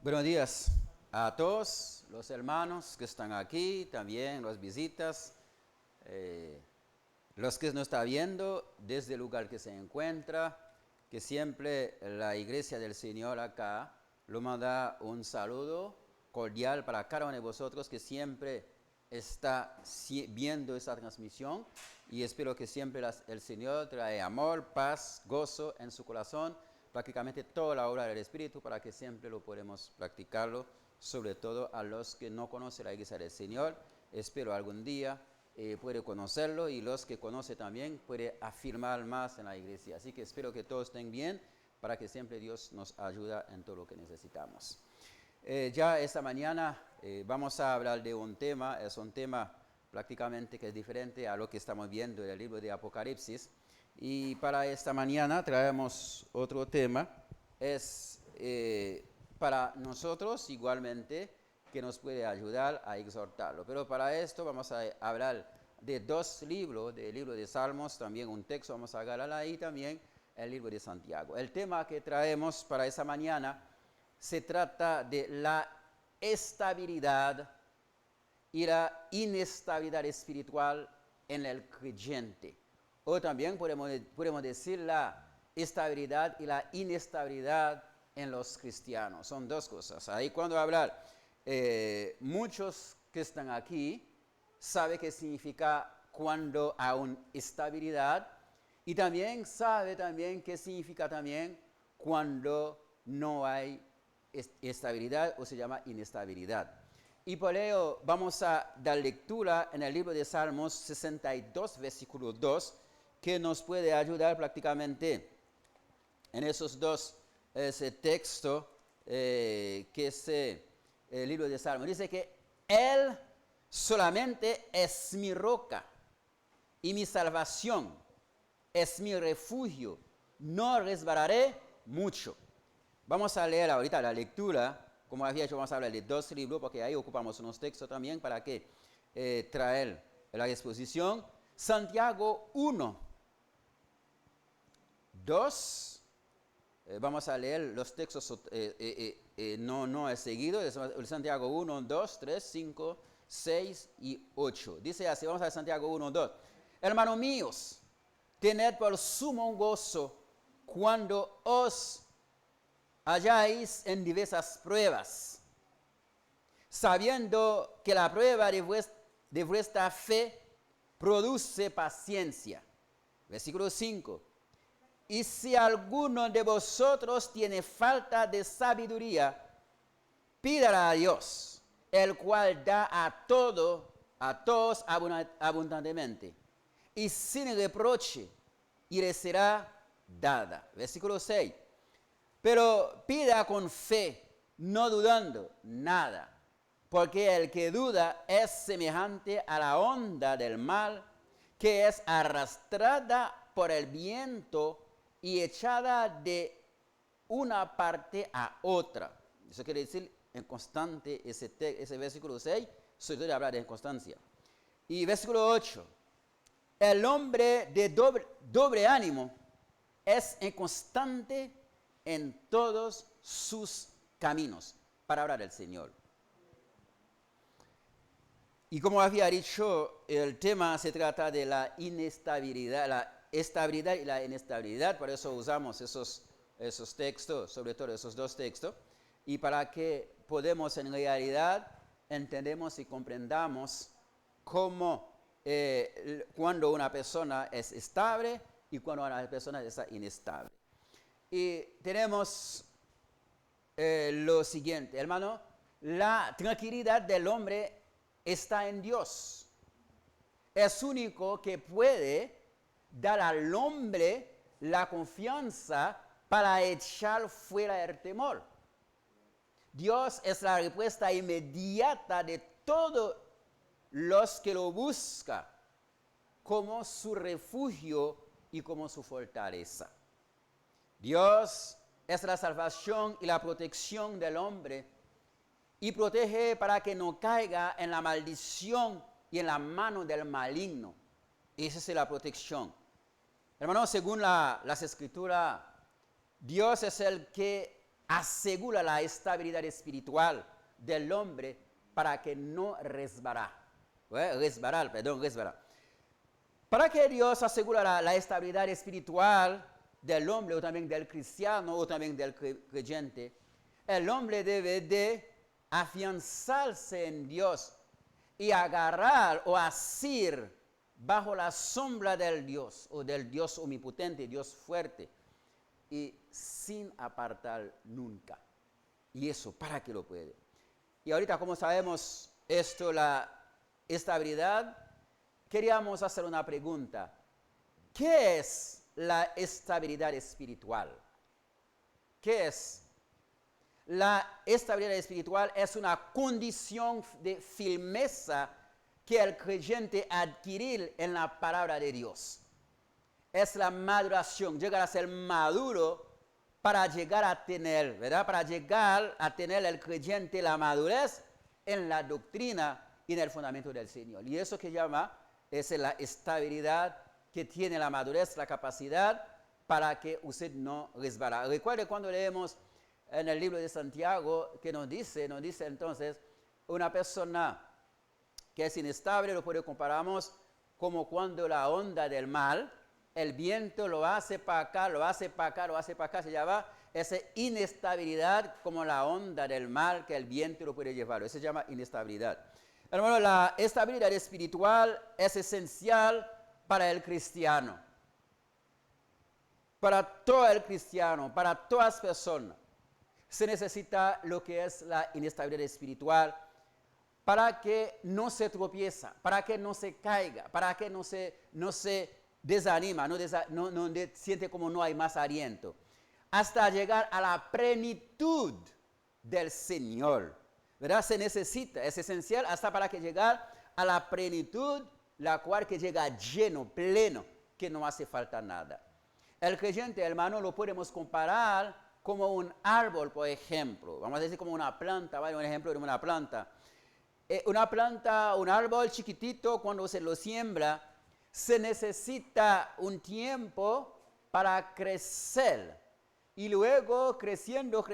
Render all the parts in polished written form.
Buenos días a todos los hermanos que están aquí, también los visitas, los que nos están viendo desde el lugar que se encuentra, que siempre la iglesia del Señor acá lo manda un saludo cordial para cada uno de vosotros que siempre está viendo esta transmisión y espero que siempre el Señor trae amor, paz, gozo en su corazón, prácticamente toda la obra del Espíritu para que siempre lo podamos practicarlo, sobre todo a los que no conocen la iglesia del Señor. Espero algún día puede conocerlo y los que conocen también puede afirmar más en la iglesia. Así que espero que todos estén bien para que siempre Dios nos ayude en todo lo que necesitamos. Ya esta mañana vamos a hablar de un tema, es un tema prácticamente que es diferente a lo que estamos viendo en el libro de Apocalipsis. Y para esta mañana traemos otro tema, es para nosotros igualmente que nos puede ayudar a exhortarlo. Pero para esto vamos a hablar de dos libros, del libro de Salmos, también un texto vamos a agarrar ahí, también el libro de Santiago. El tema que traemos para esta mañana se trata de la estabilidad y la inestabilidad espiritual en el creyente. O también podemos decir la estabilidad y la inestabilidad en los cristianos. Son dos cosas. Ahí cuando hablar, muchos que están aquí saben qué significa cuando hay estabilidad y también sabe también qué significa también cuando no hay estabilidad o se llama inestabilidad. Y por ello vamos a dar lectura en el libro de Salmos 62, versículo 2, que nos puede ayudar prácticamente en esos dos textos, que es el libro de Salmos. Dice que Él solamente es mi roca y mi salvación, es mi refugio, no resbalaré mucho. Vamos a leer ahorita la lectura, como había dicho, vamos a hablar de dos libros, porque ahí ocupamos unos textos también para que traer la exposición. Santiago 1, 2, vamos a leer los textos, no es seguido, es Santiago 1, 2, 3, 5, 6 y 8. Dice así, vamos a Santiago 1, 2. Hermanos míos, tened por sumo gozo cuando os halláis en diversas pruebas, sabiendo que la prueba de vuestra fe produce paciencia. Versículo 5. Y si alguno de vosotros tiene falta de sabiduría, pídala a Dios, el cual da a todos abundantemente, y sin reproche, y le será dada. Versículo 6. Pero pida con fe, no dudando nada, porque el que duda es semejante a la onda del mar, que es arrastrada por el viento y echada de una parte a otra. Eso quiere decir en constante, ese versículo 6, se debe hablar de constancia. Y versículo 8, el hombre de doble ánimo es inconstante en todos sus caminos. Palabra del Señor. Y como había dicho, el tema se trata de la inestabilidad, la estabilidad y la inestabilidad, por eso usamos esos textos, sobre todo esos dos textos, y para que podamos en realidad entendamos y comprendamos cómo cuando una persona es estable y cuando una persona está inestable. Y tenemos lo siguiente, hermano, la tranquilidad del hombre está en Dios. Es único que puede dar al hombre la confianza para echar fuera el temor. Dios es la respuesta inmediata de todos los que lo buscan como su refugio y como su fortaleza. Dios es la salvación y la protección del hombre y protege para que no caiga en la maldición y en la mano del maligno. Esa es la protección. Hermanos, según las Escrituras, Dios es el que asegura la estabilidad espiritual del hombre para que no resbalar. Para que Dios asegure la estabilidad espiritual del hombre o también del cristiano o también del creyente, el hombre debe de afianzarse en Dios y agarrar o asir bajo la sombra del Dios o del Dios omnipotente, Dios fuerte, y sin apartar nunca. Y eso, ¿para qué lo puede? Y ahorita, como sabemos esto, la estabilidad, queríamos hacer una pregunta. ¿Qué es la estabilidad espiritual? ¿Qué es? La estabilidad espiritual es una condición de firmeza que el creyente adquiere en la palabra de Dios. Es la maduración, llegar a ser maduro para llegar a tener, ¿verdad? Para llegar a tener el creyente la madurez en la doctrina y en el fundamento del Señor. Y eso que llama es la estabilidad que tiene la madurez, la capacidad para que usted no resbala. Recuerde cuando leemos en el libro de Santiago que nos dice entonces, una persona que es inestable lo comparamos como cuando la onda del mar, el viento lo hace para acá, lo hace para acá, lo hace para acá, se llama esa inestabilidad como la onda del mar que el viento lo puede llevar, eso se llama inestabilidad. Hermano, la estabilidad espiritual es esencial para el cristiano, para todo el cristiano, para todas las personas. Se necesita lo que es la inestabilidad espiritual para que no se tropieza, para que no se caiga, para que no se desanima, no siente como no hay más aliento, hasta llegar a la plenitud del Señor, ¿verdad? Se necesita, es esencial hasta para que llegar a la plenitud, la cual que llega lleno, pleno, que no hace falta nada. El creyente, hermano, lo podemos comparar como un árbol, por ejemplo. Vamos a decir como una planta, ¿vale? Un ejemplo de una planta. Una planta, un árbol chiquitito, cuando se lo siembra, se necesita un tiempo para crecer. Y luego, creciendo,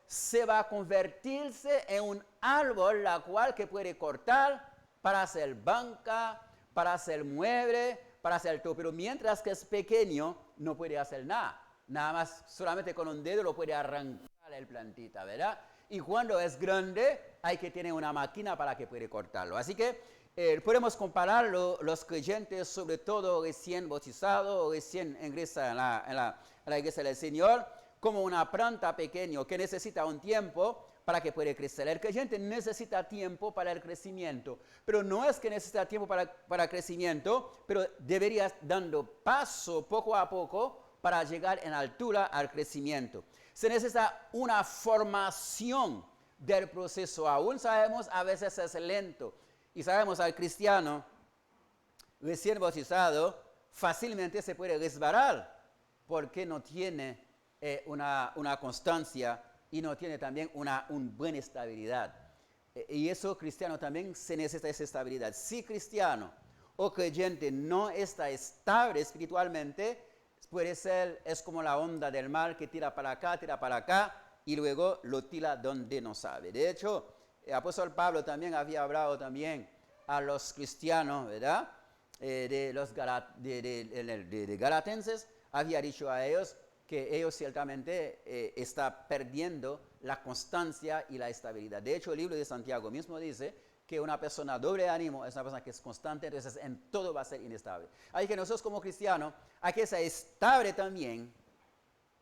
se va a convertirse en un árbol, la cual que puede cortar para hacer banca, para hacer mueble, para hacer todo. Pero mientras que es pequeño, no puede hacer nada. Nada más, solamente con un dedo lo puede arrancar el plantita, ¿verdad? Y cuando es grande, hay que tener una máquina para que pueda cortarlo. Así que podemos compararlo, los creyentes, sobre todo recién bautizados o recién ingresan en la iglesia del Señor, como una planta pequeña que necesita un tiempo para que pueda crecer. El creyente necesita tiempo para el crecimiento, pero no es que necesita tiempo para el crecimiento, pero debería dando paso poco a poco para llegar en altura al crecimiento. Se necesita una formación del proceso. Aún sabemos, a veces es lento. Y sabemos al cristiano recién bautizado fácilmente se puede resbalar porque no tiene una constancia y no tiene también una buena estabilidad. Y eso cristiano también se necesita esa estabilidad. Si cristiano o creyente no está estable espiritualmente, puede ser, es como la onda del mar que tira para acá y luego lo tira donde no sabe. De hecho, el apóstol Pablo también había hablado también a los cristianos, ¿verdad? De los galatenses, había dicho a ellos que ellos ciertamente están perdiendo la constancia y la estabilidad. De hecho, el libro de Santiago mismo dice que una persona doble ánimo es una persona que es constante, entonces en todo va a ser inestable. Así que nosotros como cristianos hay que ser estable también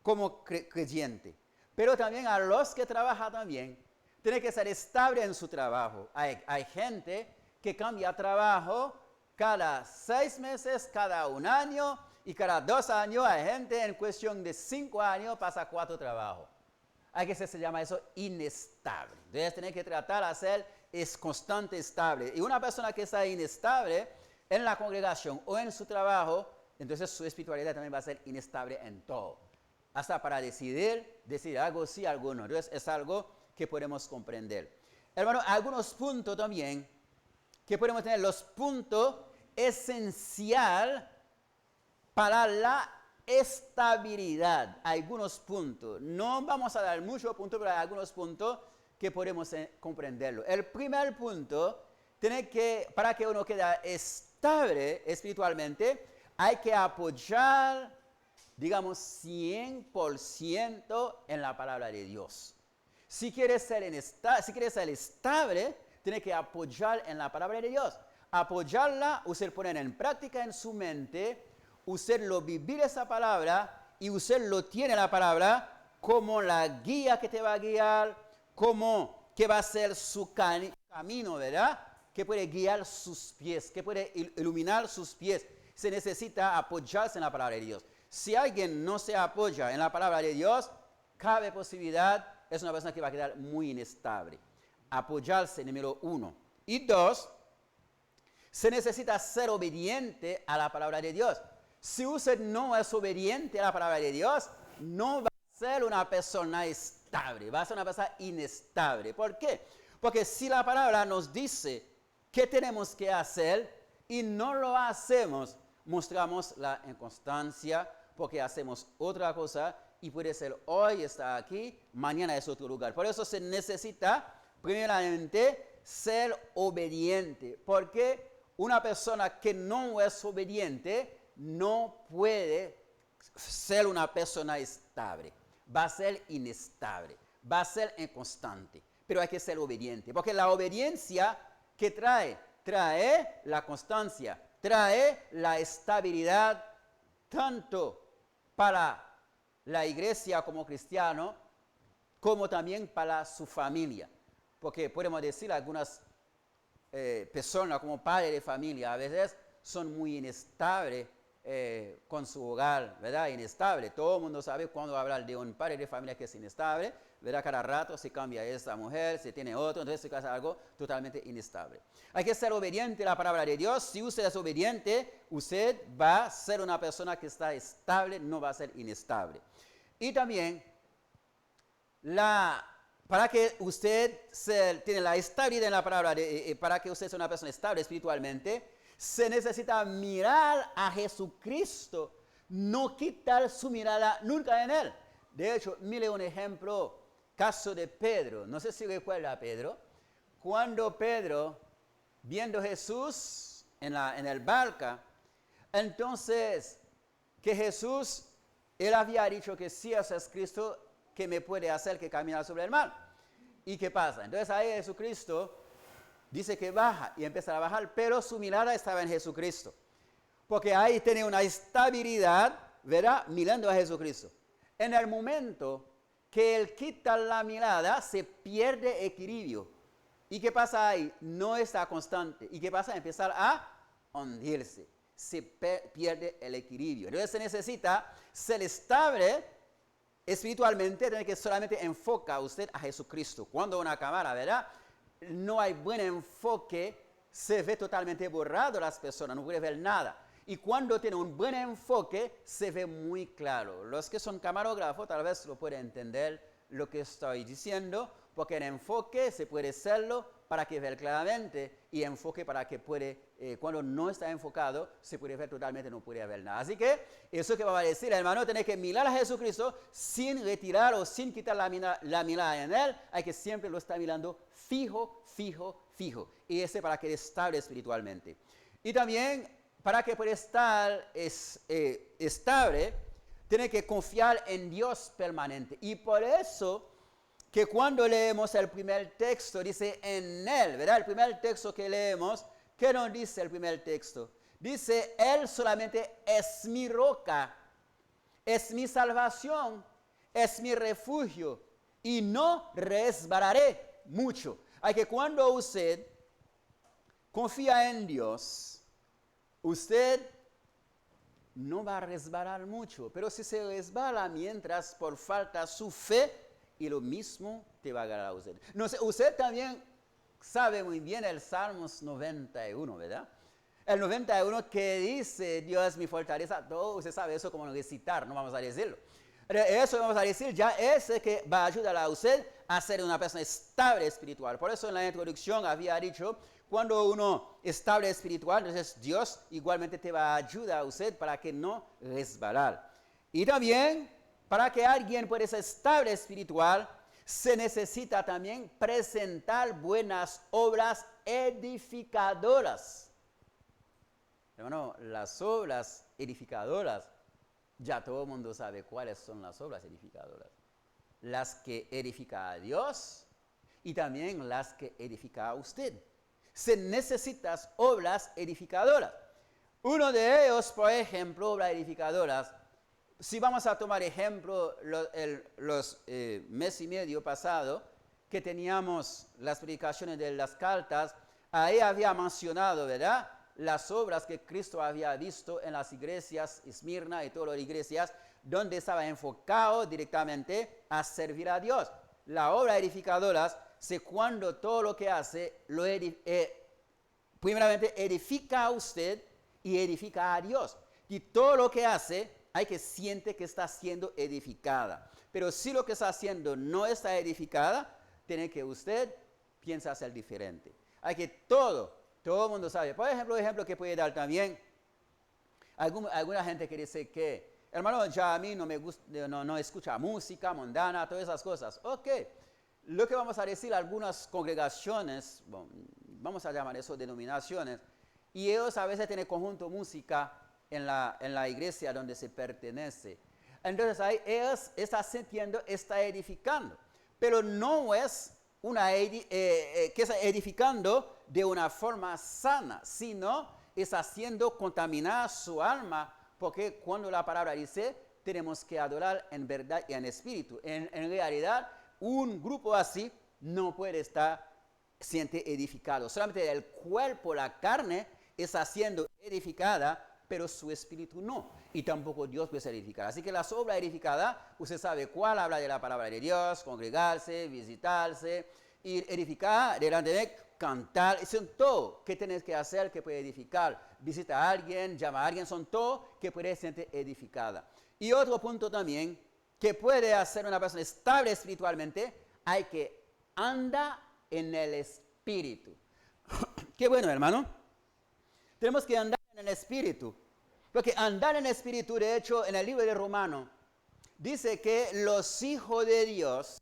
como creyente. Pero también a los que trabajan también, tienen que ser estable en su trabajo. Hay gente que cambia trabajo cada 6 meses, cada 1 año y cada 2 años. Hay gente en cuestión de 5 años pasa 4 trabajos. Hay que se llama eso inestable. Entonces tienen que tratar de hacer es constante, estable. Y una persona que está inestable en la congregación o en su trabajo, entonces su espiritualidad también va a ser inestable en todo. Hasta para decidir algo sí, algo no. Entonces es algo que podemos comprender. Hermano, algunos puntos también que podemos tener, los puntos esenciales para la estabilidad. Algunos puntos. No vamos a dar muchos puntos, pero hay algunos puntos que podemos comprenderlo. El primer punto, para que uno quede estable espiritualmente, hay que apoyar, digamos, 100% en la palabra de Dios. Si quieres ser estable, tiene que apoyar en la palabra de Dios. Apoyarla, usted poner en práctica en su mente, usted lo vivir esa palabra y usted lo tiene la palabra como la guía que te va a guiar, como que va a ser su camino, ¿verdad? Que puede guiar sus pies, que puede iluminar sus pies. Se necesita apoyarse en la palabra de Dios. Si alguien no se apoya en la palabra de Dios, cabe posibilidad, es una persona que va a quedar muy inestable. Apoyarse, número 1. Y 2, se necesita ser obediente a la palabra de Dios. Si usted no es obediente a la palabra de Dios, no va a ser una persona estable, va a ser una persona inestable. ¿Por qué? Porque si la palabra nos dice qué tenemos que hacer y no lo hacemos, mostramos la inconstancia porque hacemos otra cosa y puede ser hoy está aquí, mañana es otro lugar. Por eso se necesita primeramente ser obediente, porque una persona que no es obediente no puede ser una persona estable. Va a ser inestable, va a ser inconstante. Pero hay que ser obediente, porque la obediencia que trae la constancia, trae la estabilidad tanto para la iglesia como cristiano, como también para su familia. Porque podemos decir algunas personas como padres de familia a veces son muy inestables con su hogar, ¿verdad? Inestable. Todo el mundo sabe cuando hablar de un padre de familia que es inestable, ¿verdad? Cada rato se cambia esa mujer, se tiene otro, entonces se casa algo totalmente inestable. Hay que ser obediente a la palabra de Dios. Si usted es obediente, usted va a ser una persona que está estable, no va a ser inestable. Y también, para que usted tenga la estabilidad en la palabra, para que usted sea una persona estable espiritualmente, se necesita mirar a Jesucristo, no quitar su mirada nunca en Él. De hecho, mire un ejemplo, caso de Pedro. No sé si recuerda a Pedro. Cuando Pedro, viendo a Jesús en el barca, entonces que Jesús, él había dicho que si ese es Cristo, que me puede hacer que caminar sobre el mar. ¿Y qué pasa? Entonces ahí Jesucristo dice que baja y empieza a bajar, pero su mirada estaba en Jesucristo. Porque ahí tiene una estabilidad, ¿verdad? Mirando a Jesucristo. En el momento que él quita la mirada, se pierde equilibrio. ¿Y qué pasa ahí? No está constante. ¿Y qué pasa? Empezar a hundirse. Se pierde el equilibrio. Entonces se necesita ser estable espiritualmente, tiene que solamente enfocar usted a Jesucristo. Cuando una cámara, ¿verdad? No hay buen enfoque, se ve totalmente borrado las personas, no puede ver nada. Y cuando tiene un buen enfoque, se ve muy claro. Los que son camarógrafos tal vez lo pueden entender lo que estoy diciendo, porque en enfoque se puede hacerlo para que vea claramente y enfoque para que cuando no está enfocado, se puede ver totalmente, no puede ver nada. Así que eso que va a decir, hermano, tiene que mirar a Jesucristo sin retirar o sin quitar la mirada en Él. Hay que siempre lo estar mirando fijo, fijo, fijo. Y ese para que esté estable espiritualmente. Y también, para que pueda estar estable, tiene que confiar en Dios permanente. Y por eso que cuando leemos el primer texto, dice en Él, ¿verdad? El primer texto que leemos, ¿qué nos dice el primer texto? Dice, Él solamente es mi roca, es mi salvación, es mi refugio, y no resbalaré mucho. Hay que cuando usted confía en Dios, usted no va a resbalar mucho, pero si se resbala mientras por falta su fe, y lo mismo te va a agarrar a usted. No sé, usted también sabe muy bien el Salmos 91, ¿verdad? El 91 que dice, Dios es mi fortaleza, todo usted sabe eso como recitar, no vamos a decirlo. Pero eso vamos a decir, ya ese que va a ayudar a usted a ser una persona estable espiritual. Por eso en la introducción había dicho, cuando uno estable espiritual, entonces Dios igualmente te va a ayudar a usted para que no resbalar. Y también, para que alguien pueda ser estable espiritual, se necesita también presentar buenas obras edificadoras. Hermano, las obras edificadoras, ya todo el mundo sabe cuáles son las obras edificadoras. Las que edifica a Dios y también las que edifica a usted. Se necesitan obras edificadoras. Uno de ellos, por ejemplo, obras edificadoras. Si vamos a tomar ejemplo, los mes y medio pasado, que teníamos las predicaciones de las cartas, ahí había mencionado, ¿verdad?, las obras que Cristo había visto en las iglesias, Esmirna y todas las iglesias, donde estaba enfocado directamente a servir a Dios. La obra edificadora es cuando todo lo que hace, primeramente edifica a usted y edifica a Dios. Y todo lo que hace, hay que siente que está siendo edificada. Pero si lo que está haciendo no está edificada, tiene que usted piensa hacer diferente. Hay que todo el mundo sabe. Por ejemplo que puede dar también, alguna gente que dice que, hermano, ya a mí no me gusta, no escucha música mundana, todas esas cosas. Ok, lo que vamos a decir, algunas congregaciones, bueno, vamos a llamar eso denominaciones, y ellos a veces tienen conjunto música en la iglesia donde se pertenece. Entonces ahí ellos están sintiendo, está edificando, pero no es que está edificando de una forma sana, sino está haciendo contaminar su alma, porque cuando la palabra dice, tenemos que adorar en verdad y en espíritu. En realidad, un grupo así no puede estar siente edificado. Solamente el cuerpo, la carne, está siendo edificada, pero su espíritu no. Y tampoco Dios puede ser edificado. Así que las obras edificadas, usted sabe cuál habla de la palabra de Dios, congregarse, visitarse, y edificar delante de cantar. Son todo que tienes que hacer que puede edificar. Visita a alguien, llama a alguien, son todo que puede ser edificada. Y otro punto también, que puede hacer una persona estable espiritualmente, hay que andar en el espíritu. Qué bueno, hermano. Tenemos que andar en el espíritu. Porque andar en el espíritu, de hecho, en el libro de Romanos, dice que los hijos de Dios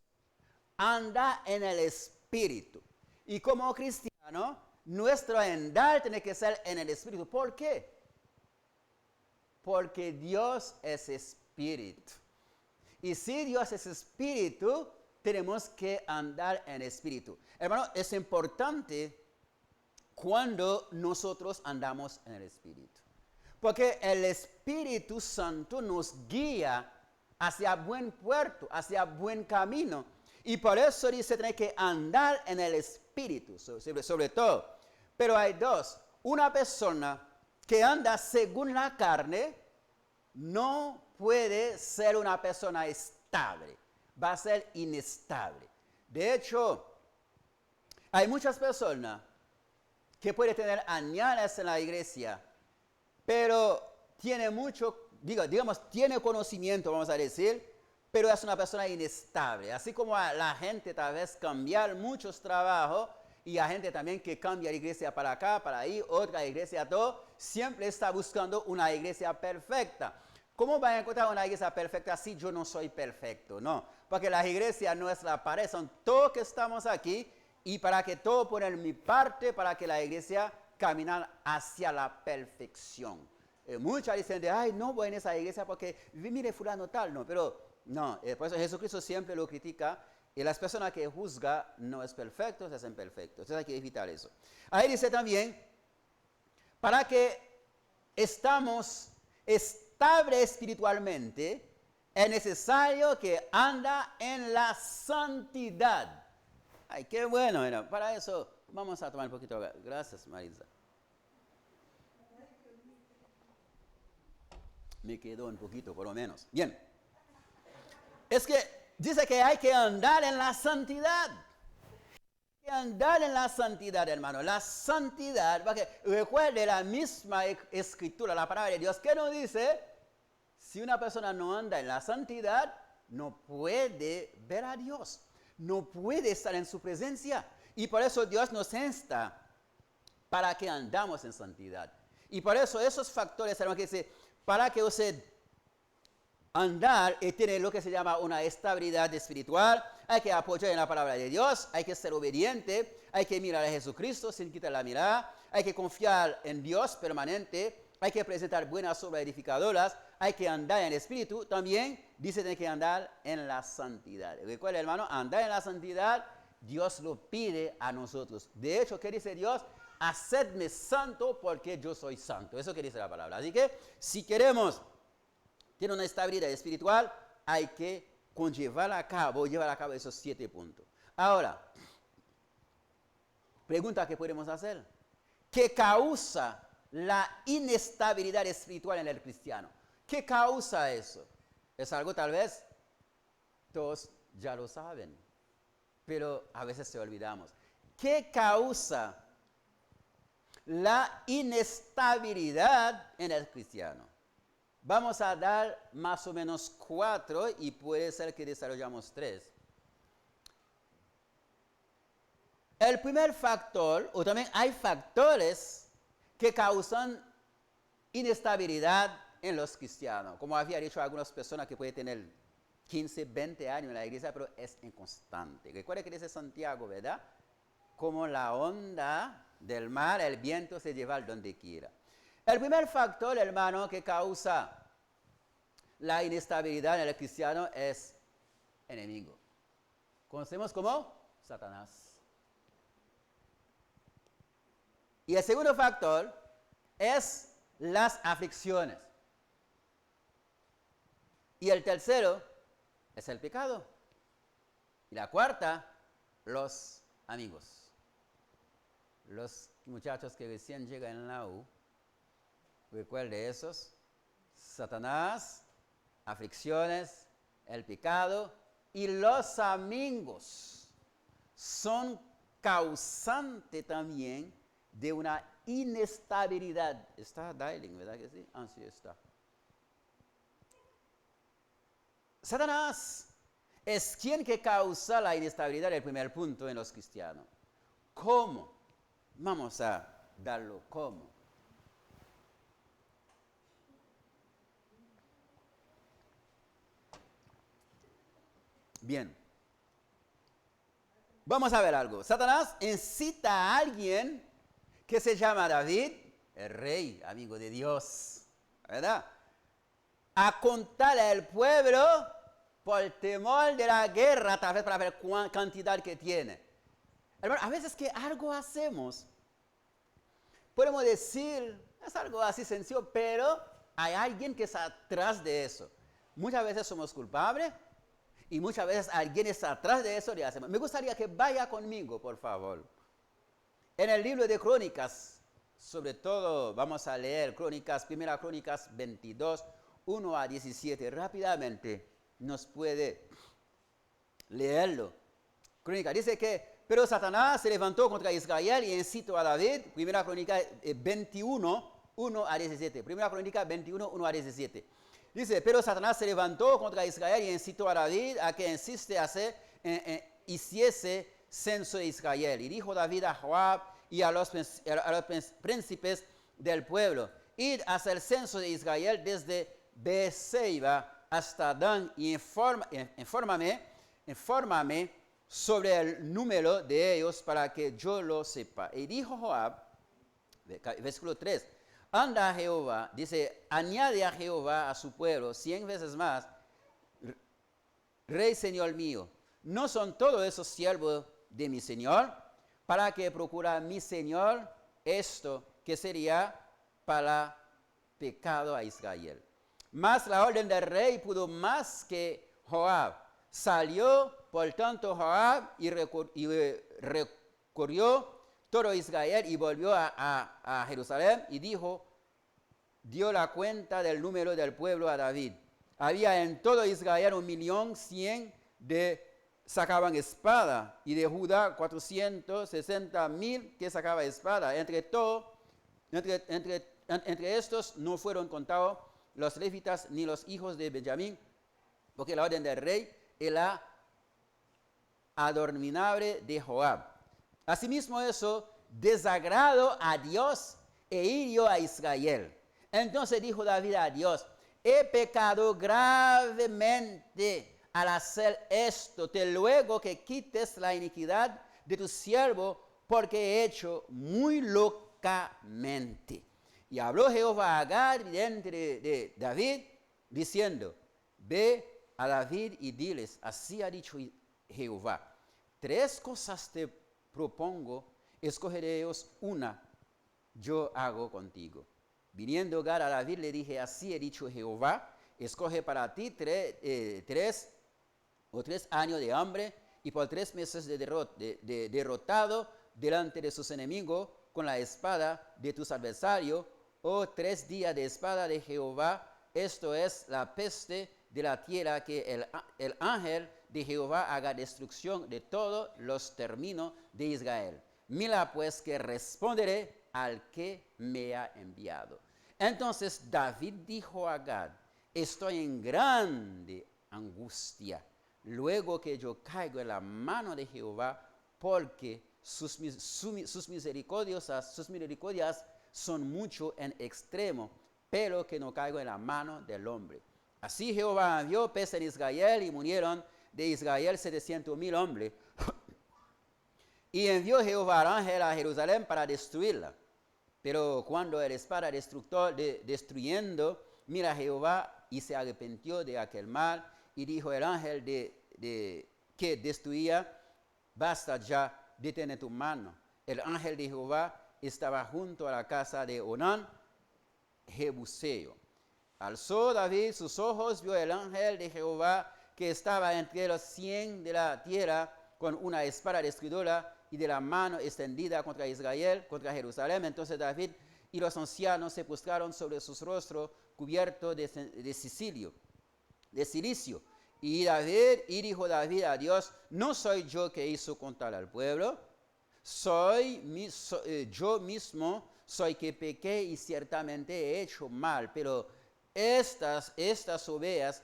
andan en el espíritu. Y como cristiano, nuestro andar tiene que ser en el espíritu. ¿Por qué? Porque Dios es espíritu. Y si Dios es espíritu, tenemos que andar en espíritu. Hermano, es importante cuando nosotros andamos en el espíritu. Porque el Espíritu Santo nos guía hacia buen puerto, hacia buen camino. Y por eso dice que tiene que andar en el espíritu, sobre todo. Pero hay dos. Una persona que anda según la carne no puede ser una persona estable. Va a ser inestable. De hecho, hay muchas personas que pueden tener años en la iglesia, pero tiene tiene conocimiento, vamos a decir, pero es una persona inestable. Así como a la gente tal vez cambiar muchos trabajos y a gente también que cambia de iglesia para acá, para ahí, otra iglesia, todo, siempre está buscando una iglesia perfecta. ¿Cómo van a encontrar una iglesia perfecta si yo no soy perfecto? No, porque la iglesia no es la pared, son todos que estamos aquí y para que todos ponen mi parte para que la iglesia camine hacia la perfección. Muchos dicen, ay, no voy en esa iglesia porque mire fulano tal, no, pero no, por eso Jesucristo siempre lo critica y las personas que juzgan no es perfecto, se hacen perfectos. Entonces hay que evitar eso. Ahí dice también, para que estamos estables espiritualmente, es necesario que anda en la santidad. Ay, qué bueno, era. Para eso vamos a tomar un poquito. Gracias, Marisa. Me quedó un poquito, por lo menos. Bien. Es que dice que hay que andar en la santidad. Hay que andar en la santidad, hermano. La santidad, porque recuerde la misma escritura, la palabra de Dios, que nos dice, si una persona no anda en la santidad, no puede ver a Dios. No puede estar en su presencia. Y por eso Dios nos insta para que andamos en santidad. Y por eso esos factores, hermano, que dice, para que usted andar y tener lo que se llama una estabilidad espiritual. Hay que apoyar en la palabra de Dios, hay que ser obediente, hay que mirar a Jesucristo sin quitar la mirada, hay que confiar en Dios permanente, hay que presentar buenas obras edificadoras, hay que andar en el Espíritu. También dice que hay que andar en la santidad. Recuerda, hermano, andar en la santidad, Dios lo pide a nosotros. De hecho, ¿qué dice Dios? Hacedme santo porque yo soy santo. Eso que dice la palabra. Así que, si queremos tener una estabilidad espiritual, hay que llevar a cabo esos 7 puntos. Ahora, pregunta que podemos hacer. ¿Qué causa la inestabilidad espiritual en el cristiano? ¿Qué causa eso? Es algo tal vez todos ya lo saben, pero a veces se olvidamos. ¿Qué causa la inestabilidad en el cristiano? Vamos a dar más o menos 4 y puede ser que desarrollamos 3. El primer factor, o también hay factores que causan inestabilidad en los cristianos. Como había dicho algunas personas que pueden tener 15, 20 años en la iglesia, pero es inconstante. Recuerda que dice Santiago, ¿verdad? Como la onda del mar, el viento se lleva donde quiera. El primer factor, hermano, que causa la inestabilidad en el cristiano es enemigo. Conocemos como Satanás. Y el segundo factor es las aflicciones. Y el tercero es el pecado. Y la cuarta, los amigos. Los muchachos que recién llegan en la U, recuerde esos: Satanás, aflicciones, el pecado y los amigos son causantes también de una inestabilidad. Está dialing, ¿verdad que sí? Sí está. Satanás es quien que causa la inestabilidad, el primer punto en los cristianos. ¿Cómo? Vamos a darlo cómo. Bien. Vamos a ver algo. Satanás incita a alguien que se llama David, el rey, amigo de Dios, ¿verdad?, a contarle al pueblo por temor de la guerra, tal vez para ver cuánta cantidad que tiene. Hermano, a veces que algo hacemos, podemos decir, es algo así sencillo, pero hay alguien que está atrás de eso. Muchas veces somos culpables y muchas veces alguien está atrás de eso y hacemos. Me gustaría que vaya conmigo, por favor. En el libro de Crónicas, sobre todo vamos a leer Primera Crónicas 22, 1 a 17. Rápidamente nos puede leerlo. Crónica dice que, pero Satanás se levantó contra Israel y incitó a David. Primera Crónica 21, 1 a 17. Primera Crónica 21, 1 a 17. Dice, pero Satanás se levantó contra Israel y incitó a David a que hiciese censo de Israel. Y dijo David a Joab y a los príncipes del pueblo: id a hacer el censo de Israel desde Beerseba hasta Dan y infórmame sobre el número de ellos para que yo lo sepa. Y dijo Joab, versículo 3, anda a Jehová, dice, añade a Jehová a su pueblo 100 veces más, rey señor mío. ¿No son todos esos siervos de mi señor? Para que procura mi señor esto, que sería para pecado a Israel. Mas la orden del rey pudo más que Joab. Salió, por tanto, Joab y recorrió todo Israel y volvió a Jerusalén y dio la cuenta del número del pueblo a David. Había en todo Israel 1,100,000 de sacaban espada, y de Judá 460,000 que sacaban espada. Entre estos no fueron contados los levitas ni los hijos de Benjamín, porque la orden del rey era adorminable de Joab. Asimismo eso desagradó a Dios e hirió a Israel. Entonces dijo David a Dios: he pecado gravemente al hacer esto. Te ruego que quites la iniquidad de tu siervo, porque he hecho muy locamente. Y habló Jehová a Gad, vidente de David, diciendo, ve a David y diles, así ha dicho Jehová, 3 cosas te propongo, escoge de ellos una, yo hago contigo. Viniendo Gad a David le dije, así he dicho Jehová, escoge para ti 3 años de hambre y por 3 meses de derrotado delante de sus enemigos con la espada de tus adversarios, o 3 días de espada de Jehová, esto es la peste de la tierra, que el ángel de Jehová haga destrucción de todos los términos de Israel. Mira pues que responderé al que me ha enviado. Entonces David dijo a Gad, estoy en grande angustia, luego que yo caigo en la mano de Jehová, porque sus misericordias son mucho en extremo, pero que no caigo en la mano del hombre. Así Jehová envió peste en Israel y murieron de Israel 700,000 hombres. Y envió Jehová al ángel a Jerusalén para destruirla. Pero cuando el espada destructor destruyendo, mira Jehová y se arrepintió de aquel mal, y dijo el ángel que destruía, basta ya, detén tu mano. El ángel de Jehová estaba junto a la casa de Onán, Jebuseo. Alzó David sus ojos, vio el ángel de Jehová que estaba entre los 100 de la tierra con una espada destruidora y de la mano extendida contra Israel, contra Jerusalén. Entonces David y los ancianos se postraron sobre sus rostros cubiertos de silicio. Y dijo David a Dios, no soy yo que hizo contar al pueblo, yo mismo soy que pequé y ciertamente he hecho mal, pero estas ovejas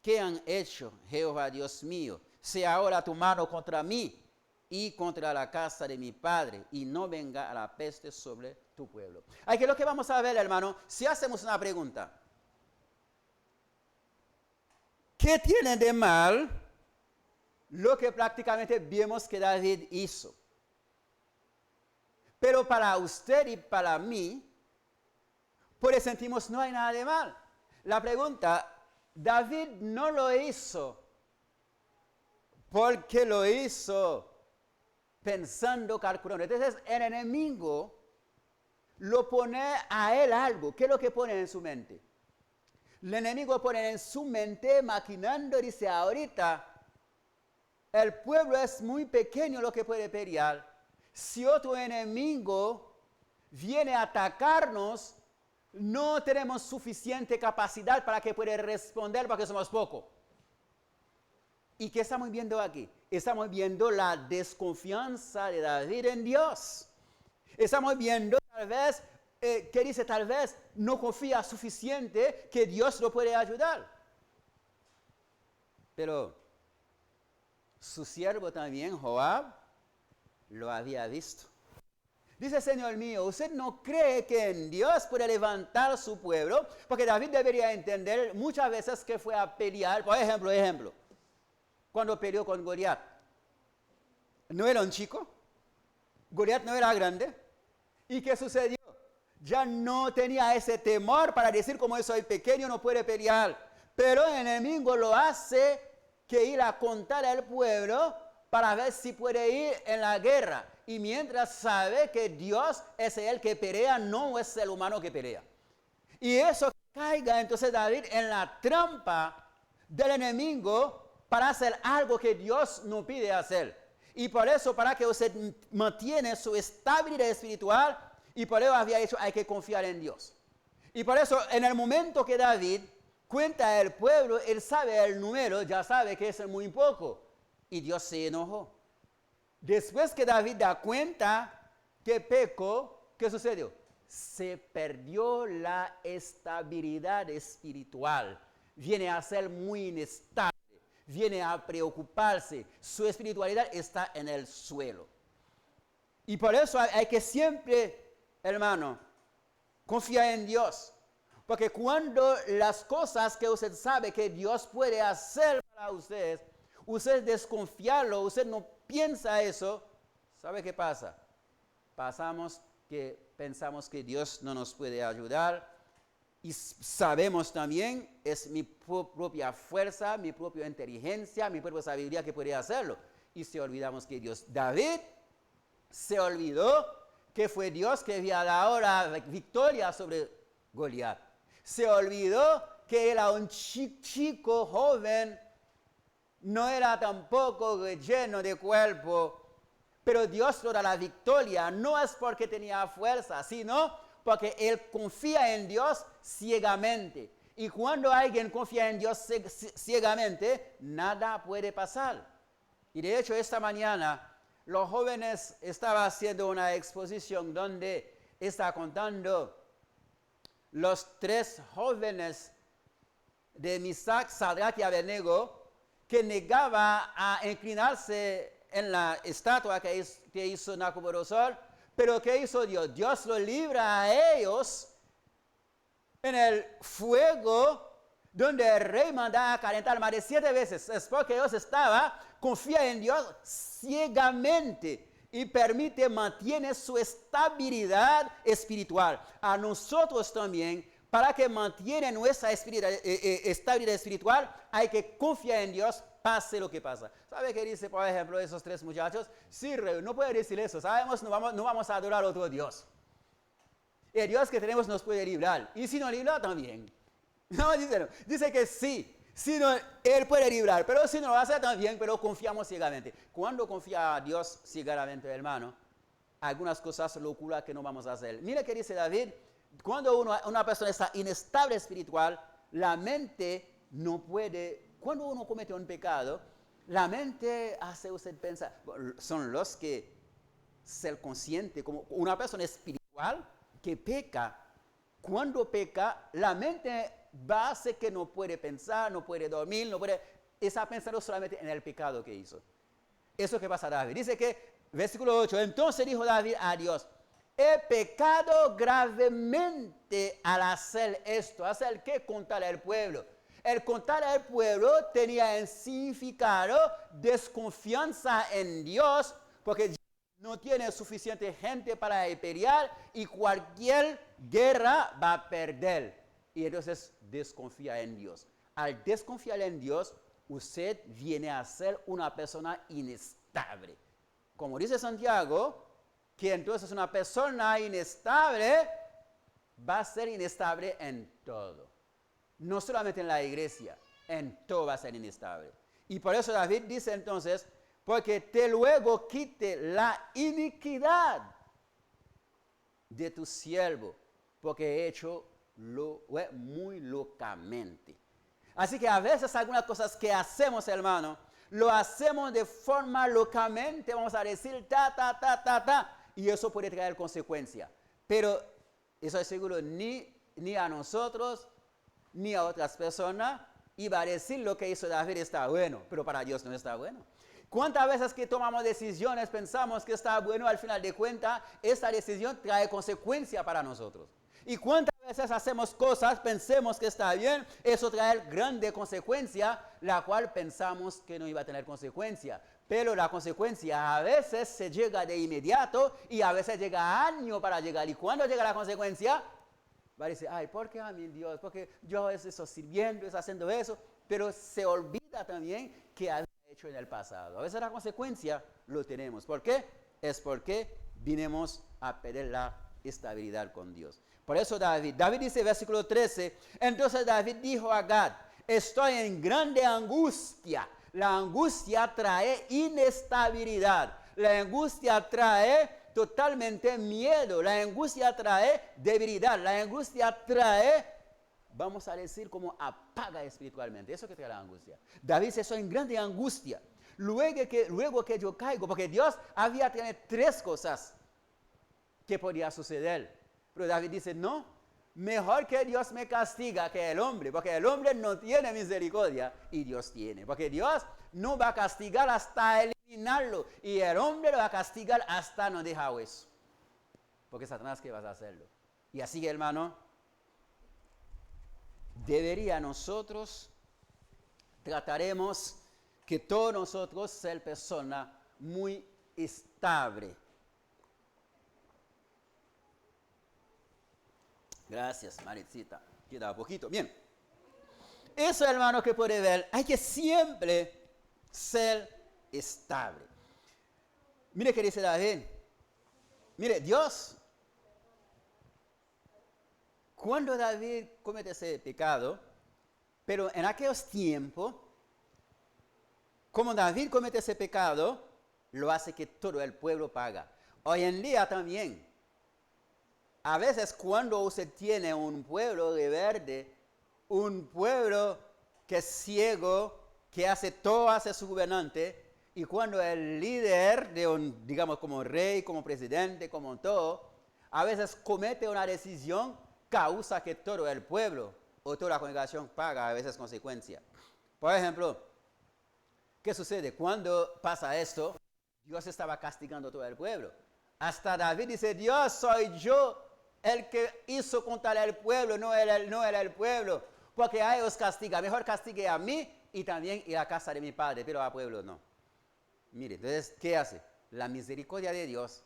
que han hecho, Jehová Dios mío, sea ahora tu mano contra mí y contra la casa de mi padre, y no venga a la peste sobre tu pueblo. Aquí lo que vamos a ver, hermano, si hacemos una pregunta, ¿qué tiene de mal lo que prácticamente vimos que David hizo? Pero para usted y para mí, pues sentimos no hay nada de mal. La pregunta, David no lo hizo porque lo hizo pensando, calculando. Entonces el enemigo lo pone a él algo. ¿Qué es lo que pone en su mente? El enemigo pone en su mente maquinando, dice, ahorita el pueblo es muy pequeño lo que puede pelear. Si otro enemigo viene a atacarnos, no tenemos suficiente capacidad para que pueda responder porque somos pocos. ¿Y qué estamos viendo aquí? Estamos viendo la desconfianza de David en Dios. Estamos viendo tal vez, que dice tal vez no confía suficiente que Dios lo puede ayudar. Pero su siervo también, Joab, lo había visto. Dice, Señor mío, ¿usted no cree que en Dios puede levantar su pueblo? Porque David debería entender muchas veces que fue a pelear, por ejemplo, cuando peleó con Goliat. No era un chico, Goliat no era grande. ¿Y qué sucedió? Ya no tenía ese temor para decir, como soy pequeño, no puede pelear. Pero el enemigo lo hace que ir a contar al pueblo para ver si puede ir en la guerra. Y mientras sabe que Dios es el que pelea, no es el humano que pelea. Y eso caiga entonces David en la trampa del enemigo para hacer algo que Dios no pide hacer. Y por eso, para que usted mantiene su estabilidad espiritual, y por eso había dicho, hay que confiar en Dios. Y por eso, en el momento que David cuenta al pueblo, él sabe el número, ya sabe que es muy poco. Y Dios se enojó. Después que David da cuenta que pecó, ¿qué sucedió? Se perdió la estabilidad espiritual. Viene a ser muy inestable. Viene a preocuparse. Su espiritualidad está en el suelo. Y por eso hay que siempre, hermano, confiar en Dios. Porque cuando las cosas que usted sabe que Dios puede hacer para usted desconfiarlo, usted no piensa eso, ¿sabe qué pasa? Pensamos que Dios no nos puede ayudar y sabemos también es mi propia fuerza, mi propia inteligencia, mi propia sabiduría que puede hacerlo. Y se olvidamos que Dios, David se olvidó que fue Dios que había dado la victoria sobre Goliat. Se olvidó que era un chico joven, no era tampoco lleno de cuerpo, pero Dios le da la victoria, no es porque tenía fuerza, sino porque él confía en Dios ciegamente. Y cuando alguien confía en Dios ciegamente, nada puede pasar. Y de hecho, esta mañana, los jóvenes estaban haciendo una exposición donde está contando los 3 jóvenes de Misac, Sadrach y Abednego que negaba a inclinarse en la estatua que hizo Nabucodonosor, pero ¿qué hizo Dios? Dios lo libra a ellos en el fuego donde el rey mandaba a calentar más de 7 veces. Es porque ellos confían en Dios ciegamente y mantiene su estabilidad espiritual. A nosotros también, para que mantiene nuestra estabilidad espiritual, hay que confiar en Dios, pase lo que pasa. ¿Sabe qué dice, por ejemplo, esos 3 muchachos? Sí, rey, no puede decir eso. Sabemos, no vamos a adorar a otro Dios. El Dios que tenemos nos puede librar. Y si no libra, también. No, dice que sí. Si no, Él puede librar, pero si no lo hace también, pero confiamos ciegamente. Cuando confía a Dios ciegamente, hermano, algunas cosas locuras que no vamos a hacer. Mira qué dice David, cuando una persona está inestable espiritual, la mente no puede, cuando uno comete un pecado, la mente hace usted pensar, son los que ser consciente, como una persona espiritual que peca, cuando peca, la mente base que no puede pensar, no puede dormir, está pensando solamente en el pecado que hizo. Eso que pasa a David. Dice que, versículo 8, entonces dijo David a Dios, he pecado gravemente al hacer esto. ¿Hacer qué? Contar al pueblo. El contar al pueblo tenía en significado desconfianza en Dios, porque no tiene suficiente gente para pelear y cualquier guerra va a perder. Y entonces desconfía en Dios. Al desconfiar en Dios, usted viene a ser una persona inestable. Como dice Santiago, que entonces una persona inestable va a ser inestable en todo. No solamente en la iglesia, en todo va a ser inestable. Y por eso David dice entonces, porque te luego quite la iniquidad de tu siervo, porque he hecho muy locamente. Así que a veces algunas cosas que hacemos, hermano, lo hacemos de forma locamente, vamos a decir y eso puede traer consecuencias. Pero estoy seguro, ni a nosotros, ni a otras personas, iba a decir lo que hizo David está bueno, pero para Dios no está bueno. ¿Cuántas veces que tomamos decisiones pensamos que está bueno, al final de cuentas, esta decisión trae consecuencia para nosotros? Y cuántas veces hacemos cosas, pensemos que está bien, eso trae grande consecuencia, la cual pensamos que no iba a tener consecuencia. Pero la consecuencia a veces se llega de inmediato y a veces llega años para llegar. Y cuando llega la consecuencia, va a decir, ay, ¿por qué a mí Dios? Porque yo estoy sirviendo, estoy haciendo eso. Pero se olvida también que había hecho en el pasado. A veces la consecuencia lo tenemos. ¿Por qué? Es porque vinimos a perder la estabilidad con Dios. Por eso David dice, versículo 13, entonces David dijo a Gad, estoy en grande angustia. La angustia trae inestabilidad. La angustia trae totalmente miedo. La angustia trae debilidad. La angustia trae, vamos a decir, como apaga espiritualmente. Eso que trae la angustia. David dice, estoy en grande angustia. Luego que yo caigo, porque Dios había tenido 3 cosas que podía suceder. Pero David dice, no, mejor que Dios me castiga que el hombre, porque el hombre no tiene misericordia y Dios tiene. Porque Dios no va a castigar hasta eliminarlo y el hombre lo va a castigar hasta no dejar eso. Porque Satanás, ¿qué vas a hacerlo? Y así, hermano, debería nosotros trataremos que todos nosotros ser persona muy estable. Gracias, Maritita. Queda poquito. Bien. Eso, hermano, que puede ver, hay que siempre ser estable. Mire qué dice David. Mire, Dios, cuando David comete ese pecado, pero en aquellos tiempos, como David comete ese pecado, lo hace que todo el pueblo paga. Hoy en día también, a veces cuando usted tiene un pueblo rebelde, un pueblo que es ciego, que hace todo hacia su gobernante, y cuando el líder de un, digamos, como rey, como presidente, como todo, a veces comete una decisión, causa que todo el pueblo o toda la congregación paga a veces consecuencias. Por ejemplo, ¿qué sucede? Cuando pasa esto, Dios estaba castigando a todo el pueblo. Hasta David dice, Dios, soy yo el que hizo contra el pueblo, no era el pueblo, porque a ellos castiga. Mejor castigue a mí y también a la casa de mi padre, pero al pueblo no. Mire, entonces, ¿qué hace? La misericordia de Dios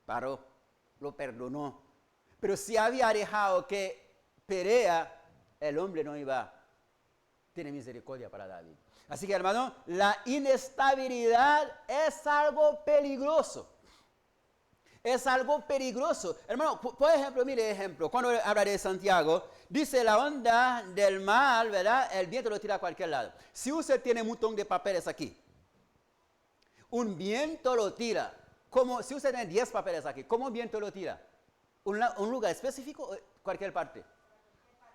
paró, lo perdonó. Pero si había dejado que pelea, el hombre no iba a tener misericordia para David. Así que, hermano, la inestabilidad es algo peligroso. Es algo peligroso. Hermano, por ejemplo, mire ejemplo, cuando habla de Santiago, dice la onda del mar, ¿verdad? El viento lo tira a cualquier lado. Si usted tiene un montón de papeles aquí, un viento lo tira. Como si usted tiene 10 papeles aquí, ¿cómo un viento lo tira? ¿Un lugar específico o cualquier parte?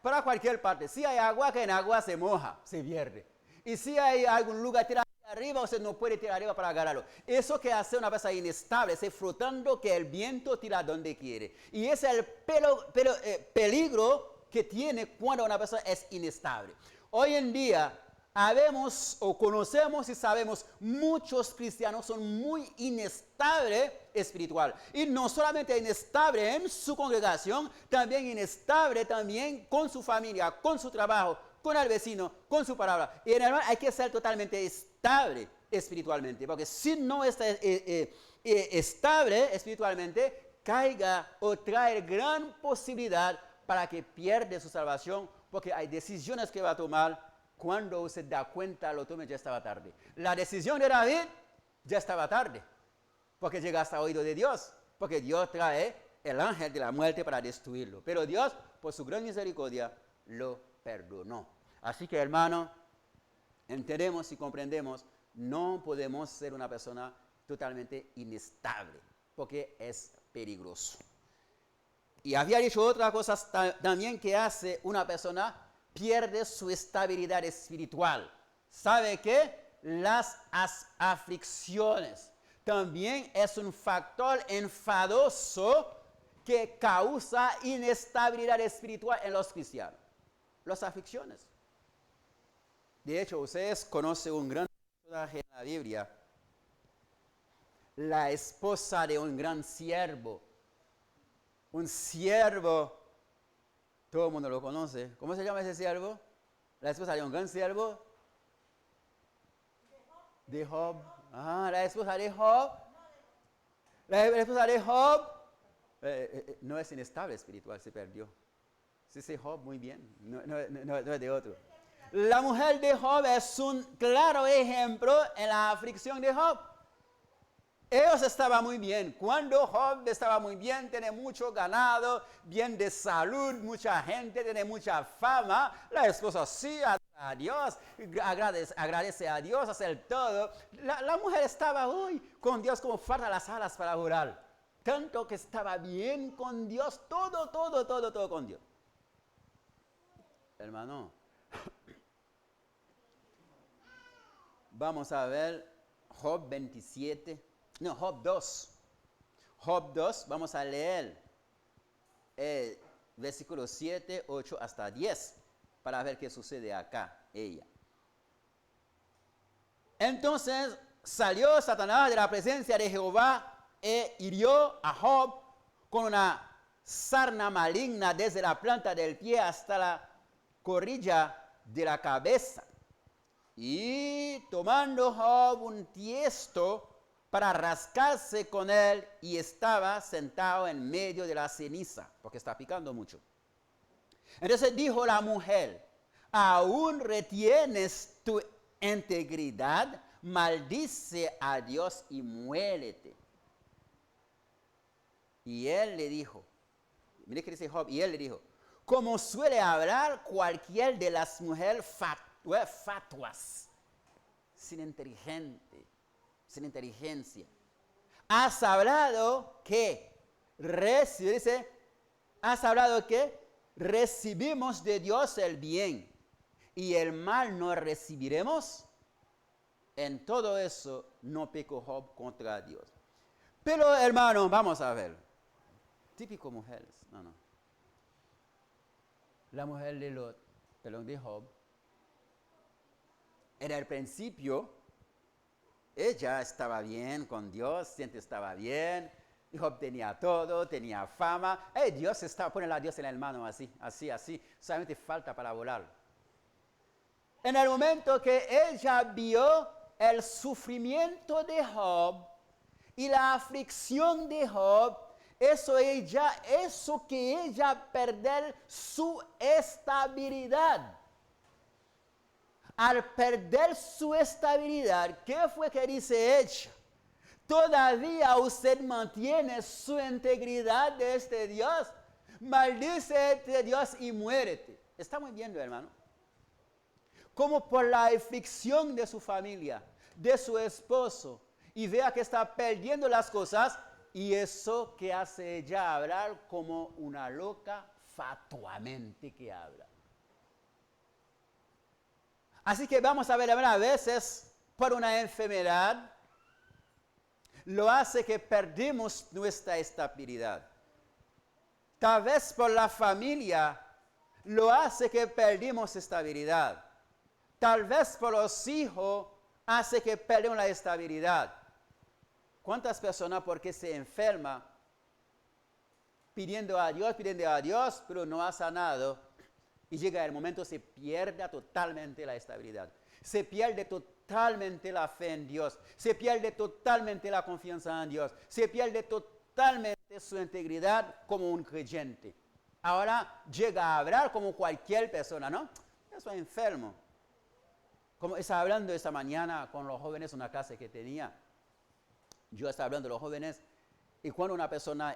Para cualquier parte. Si hay agua, que en agua se moja, se pierde. Y si hay algún lugar tirado arriba, usted no puede tirar arriba para agarrarlo. Eso que hace una persona inestable, es flotando que el viento tira donde quiere. Y ese es el peligro que tiene cuando una persona es inestable. Hoy en día, habemos o conocemos y sabemos muchos cristianos son muy inestables espiritual. Y no solamente inestable en su congregación, también inestable también con su familia, con su trabajo, con el vecino, con su palabra. Y en el hay que ser totalmente estable espiritualmente, porque si no está estable espiritualmente, caiga o trae gran posibilidad para que pierda su salvación, porque hay decisiones que va a tomar. Cuando usted da cuenta, lo tome, ya estaba tarde. La decisión de David ya estaba tarde, porque llega hasta oído de Dios, porque Dios trae el ángel de la muerte para destruirlo. Pero Dios, por su gran misericordia, lo perdonó. Así que, hermano, entendemos y comprendemos, no podemos ser una persona totalmente inestable, porque es peligroso. Y había dicho otra cosa también que hace una persona pierde su estabilidad espiritual. ¿Sabe qué? Las aflicciones. También es un factor enfadoso que causa inestabilidad espiritual en los cristianos. Las aflicciones. De hecho, ustedes conocen un gran personaje en la Biblia, la esposa de un gran siervo. Un siervo, todo el mundo lo conoce. ¿Cómo se llama ese siervo? La esposa de un gran siervo. De Job. Ah, la esposa de Job. La esposa de Job no es inestable espiritual, se perdió. Sí, sí, Job, muy bien. No es de otro. La mujer de Job es un claro ejemplo en la aflicción de Job. Ellos estaban muy bien. Cuando Job estaba muy bien, tiene mucho ganado, bien de salud, mucha gente, tiene mucha fama. La esposa sí, a Dios, agradece a Dios, hacer todo. La mujer estaba hoy con Dios como falta las alas para orar. Tanto que estaba bien con Dios, todo con Dios. Hermano, vamos a ver Job 27. No, Job 2. Job 2, vamos a leer versículos 7, 8 hasta 10 para ver qué sucede acá, ella. Entonces salió Satanás de la presencia de Jehová e hirió a Job con una sarna maligna desde la planta del pie hasta la corrilla de la cabeza. Y tomando Job un tiesto para rascarse con él, y estaba sentado en medio de la ceniza, porque está picando mucho. Entonces dijo la mujer: ¿aún retienes tu integridad? Maldice a Dios y muérete. Y él le dijo, mire que dice Job, y él le dijo: como suele hablar cualquier de las mujeres fatuas, sin inteligencia. Has hablado que, recibimos de Dios el bien y el mal no recibiremos. En todo eso no pecó Job contra Dios. Pero hermano, vamos a ver. Típico mujeres, no. La mujer de Job, en el principio, ella estaba bien con Dios, siempre estaba bien. Job tenía todo, tenía fama. Dios pone a Dios en el mano así. Solamente falta para volar. En el momento que ella vio el sufrimiento de Job y la aflicción de Job, eso que ella perder su estabilidad. Al perder su estabilidad, ¿qué fue que dice ella? Todavía usted mantiene su integridad de este Dios. Maldice a este Dios y muérete. Estamos viendo, hermano, como por la aflicción de su familia, de su esposo, y vea que está perdiendo las cosas, y eso que hace ella hablar como una loca fatuamente que habla. Así que vamos a ver, a veces por una enfermedad lo hace que perdemos nuestra estabilidad. Tal vez por la familia lo hace que perdimos estabilidad. Tal vez por los hijos hace que perdemos la estabilidad. ¿Cuántas personas porque se enferma pidiendo a Dios, pero no ha sanado? Y llega el momento, se pierde totalmente la estabilidad. Se pierde totalmente la fe en Dios. Se pierde totalmente la confianza en Dios. Se pierde totalmente su integridad como un creyente. Ahora llega a hablar como cualquier persona, ¿no? Yo soy enfermo. Como estaba hablando esta mañana con los jóvenes en una clase que tenía. Yo estaba hablando de los jóvenes. Y cuando una persona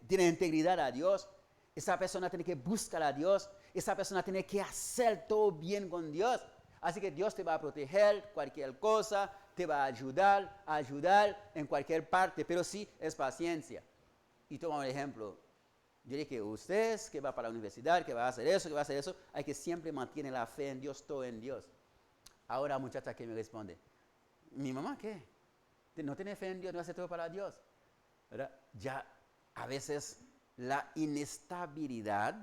tiene integridad a Dios, esa persona tiene que buscar a Dios. Esa persona tiene que hacer todo bien con Dios. Así que Dios te va a proteger cualquier cosa, te va a ayudar en cualquier parte, pero sí es paciencia. Y toma un ejemplo. Yo dije, ustedes que va para la universidad, que va a hacer eso, hay que siempre mantener la fe en Dios, todo en Dios. Ahora muchacha que me responde, ¿mi mamá qué? ¿No tiene fe en Dios, no hace todo para Dios? ¿Verdad? Ya a veces la inestabilidad,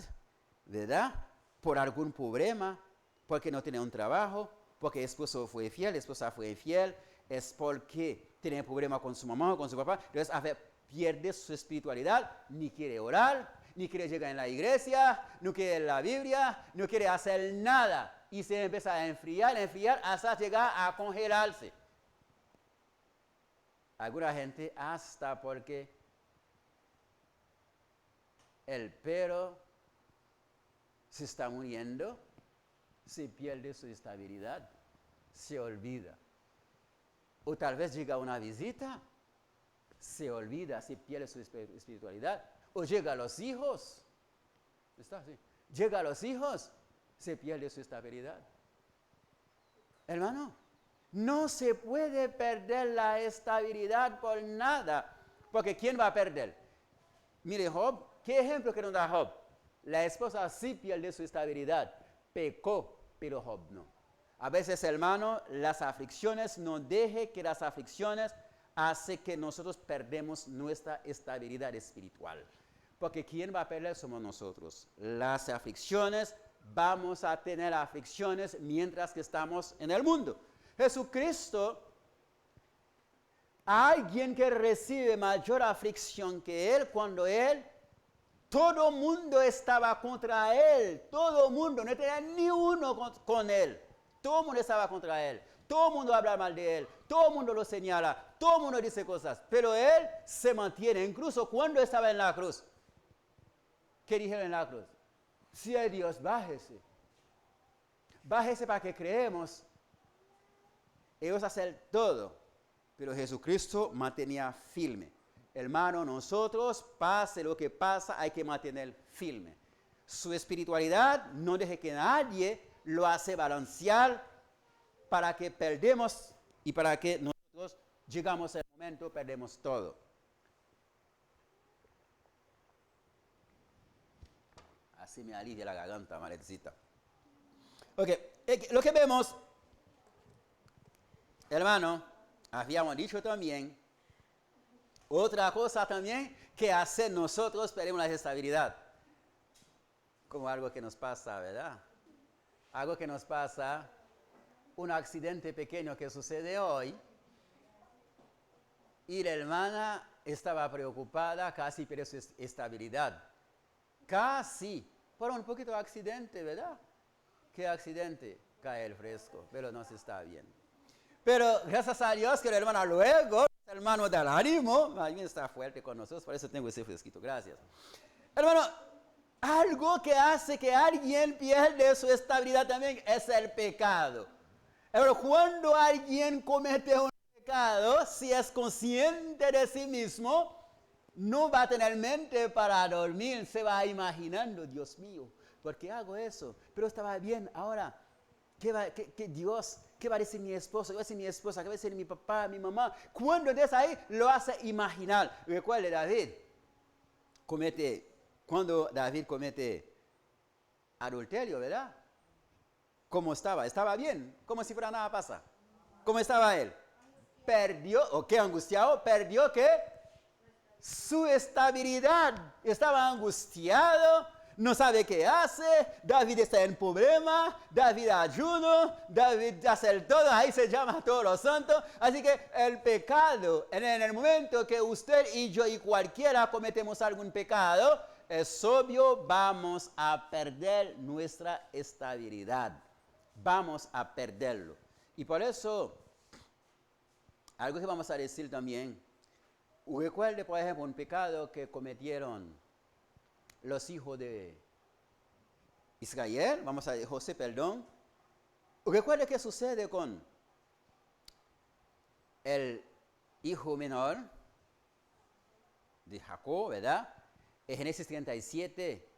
¿verdad? Por algún problema, porque no tiene un trabajo, porque el esposo fue infiel, la esposa fue infiel, es porque tiene problema con su mamá o con su papá. Entonces, a ver, pierde su espiritualidad, ni quiere orar, ni quiere llegar en la iglesia, no quiere leer la Biblia, no quiere hacer nada. Y se empieza a enfriar hasta llegar a congelarse. Alguna gente hasta porque el perro se está muriendo, se pierde su estabilidad, se olvida. O tal vez llega una visita, se olvida, se pierde su espiritualidad. O llega a los hijos, está así. Llega a los hijos, se pierde su estabilidad. Hermano, no se puede perder la estabilidad por nada, porque ¿quién va a perder? Mire Job, ¿qué ejemplo que nos da Job? La esposa sí pierde su estabilidad, pecó, pero Job no. A veces, hermano, las aflicciones, no deje que las aflicciones hace que nosotros perdemos nuestra estabilidad espiritual. Porque ¿quién va a perder? Somos nosotros. Las aflicciones, vamos a tener aflicciones mientras que estamos en el mundo. Jesucristo, alguien que recibe mayor aflicción que Él cuando Él todo el mundo estaba contra él. Todo el mundo, no tenía ni uno con él. Todo el mundo estaba contra él. Todo el mundo habla mal de él. Todo el mundo lo señala. Todo el mundo dice cosas. Pero él se mantiene. Incluso cuando estaba en la cruz. ¿Qué dijeron en la cruz? Si hay Dios, bájese. Bájese para que creemos. Ellos hacen todo. Pero Jesucristo mantenía firme. Hermano, nosotros, pase lo que pasa, hay que mantener firme. Su espiritualidad no deje que nadie lo hace balancear para que perdemos y para que nosotros llegamos al momento, perdemos todo. Así me alivia la garganta, malecita. Ok, lo que vemos, hermano, habíamos dicho también, otra cosa también que hacer nosotros perdemos la estabilidad. Como algo que nos pasa, ¿verdad? Algo que nos pasa, un accidente pequeño que sucede hoy, y la hermana estaba preocupada, casi perdió su estabilidad. Casi, por un poquito de accidente, ¿verdad? ¿Qué accidente? Cae el fresco, pero no se está bien. Pero gracias a Dios que la hermana luego, el hermano del ánimo, más bien está fuerte con nosotros, por eso tengo ese fresquito, gracias. Hermano, algo que hace que alguien pierda su estabilidad también es el pecado. Pero cuando alguien comete un pecado, si es consciente de sí mismo, no va a tener mente para dormir, se va imaginando, Dios mío, ¿por qué hago eso? Pero estaba bien, ahora, Dios, ¿qué va a decir mi esposo? ¿Qué va a decir mi esposa? ¿Qué va a decir mi papá, mi mamá? Cuando estés ahí, lo hace imaginar. Recuerde, cuando David comete adulterio, ¿verdad? ¿Cómo estaba? Estaba bien, como si fuera nada pasa. ¿Cómo estaba él? Perdió, ¿o qué angustiado? Perdió, ¿qué? Su estabilidad. Estaba angustiado, no sabe qué hace. David está en problema, David ayuno, David hace el todo, ahí se llama a todos los santos. Así que el pecado, en el momento que usted y yo y cualquiera cometemos algún pecado, es obvio, vamos a perder nuestra estabilidad. Vamos a perderlo. Y por eso, algo que vamos a decir también, recuerde, por ejemplo, un pecado que cometieron los hijos de Israel, José, perdón. Recuerde qué sucede con el hijo menor de Jacob, ¿verdad? En Génesis 37,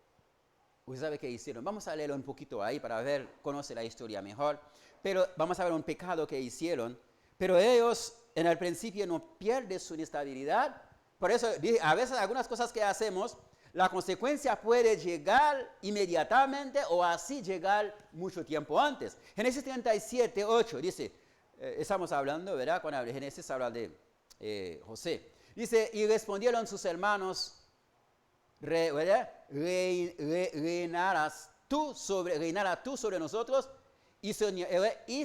usted sabe qué hicieron. Vamos a leerlo un poquito ahí para ver, conoce la historia mejor. Pero vamos a ver un pecado que hicieron. Pero ellos en el principio no pierden su estabilidad. Por eso a veces algunas cosas que hacemos, la consecuencia puede llegar inmediatamente o así llegar mucho tiempo antes. Génesis 37, 8 dice, estamos hablando, ¿verdad? Cuando habla de Génesis habla de José. Dice, y respondieron sus hermanos, reinarás tú sobre nosotros y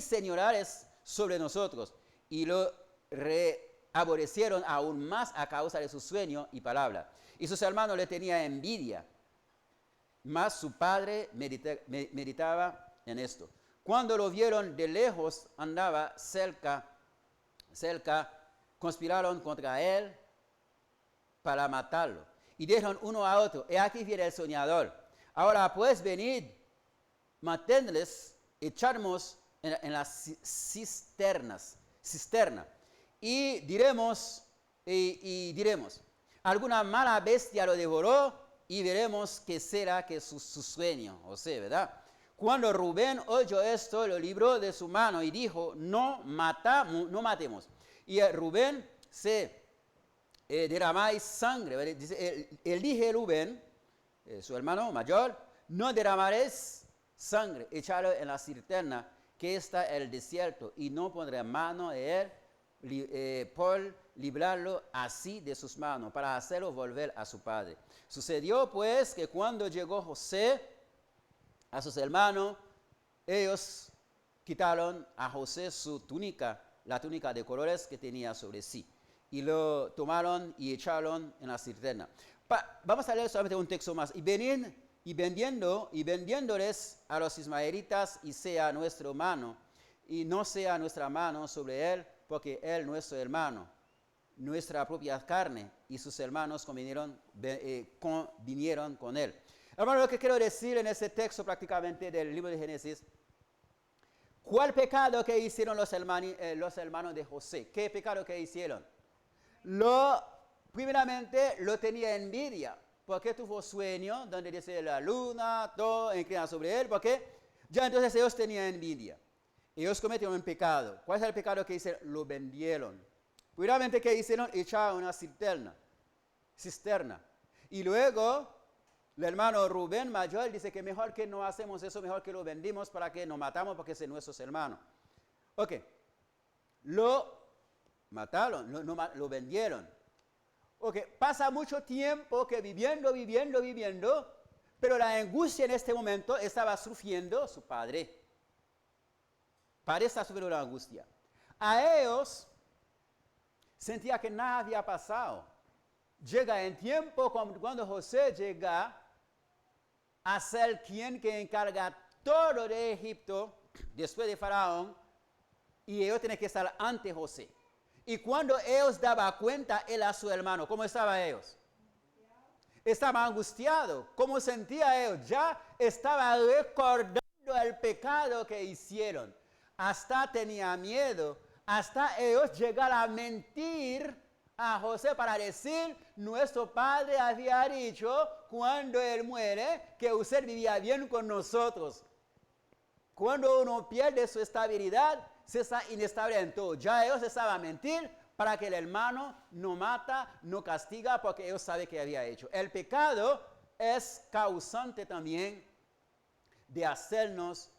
señorares sobre nosotros. Y lo aborrecieron aún más a causa de su sueño y palabra. Y sus hermanos le tenían envidia, mas su padre meditaba en esto. Cuando lo vieron de lejos, andaba cerca, conspiraron contra él para matarlo. Y dijeron uno a otro, he aquí viene el soñador. Ahora pues venid, matémosles, echarnos en las cisterna. Y diremos, alguna mala bestia lo devoró y veremos qué será que su sueño, o sea, ¿verdad? Cuando Rubén oyó esto, lo libró de su mano y dijo, no matemos. Y Rubén se derramáis sangre. Dice, él dije Rubén, su hermano mayor, no derramaréis sangre, echadlo en la cisterna que está en el desierto, y no pondré mano de él por librarlo así de sus manos, para hacerlo volver a su padre. Sucedió pues que cuando llegó José a sus hermanos, ellos quitaron a José su túnica, la túnica de colores que tenía sobre sí, y lo tomaron y echaron en la cisterna. Vamos a leer solamente un texto más. Y vendiéndoles a los ismaelitas, y sea nuestro hermano, y no sea nuestra mano sobre él, porque él nuestro hermano, nuestra propia carne, y sus hermanos convinieron con él. Hermano, lo que quiero decir en este texto prácticamente del libro de Génesis, ¿cuál pecado que hicieron los hermanos de José? ¿Qué pecado que hicieron? Primeramente, lo tenía envidia, porque tuvo sueño donde dice la luna, todo inclina sobre él, porque ya entonces ellos tenían envidia. Ellos cometieron un pecado. ¿Cuál es el pecado que hicieron? Lo vendieron. Primeramente, ¿qué hicieron? Echaron una cisterna. Y luego, el hermano Rubén mayor dice que mejor que no hacemos eso, mejor que lo vendimos para que nos matamos porque es nuestros hermanos. Ok, lo mataron, lo vendieron. Ok, pasa mucho tiempo que viviendo, pero la angustia en este momento estaba sufriendo su padre. Padre está sufriendo la angustia. A ellos sentía que nada había pasado. Llega en tiempo cuando José llega a ser quien que encarga todo de Egipto después de Faraón, y ellos tienen que estar ante José. Y cuando ellos daban cuenta, él a su hermano, ¿cómo estaban ellos? Estaban angustiados. ¿Cómo sentía ellos? Ya estaba recordando el pecado que hicieron. Hasta tenía miedo. Hasta ellos llegaron a mentir a José para decir, nuestro padre había dicho cuando él muere que usted vivía bien con nosotros. Cuando uno pierde su estabilidad, se está inestable en todo. Ya ellos estaban a mentir para que el hermano no mata, no castiga, porque ellos saben que había hecho. El pecado es causante también de hacernos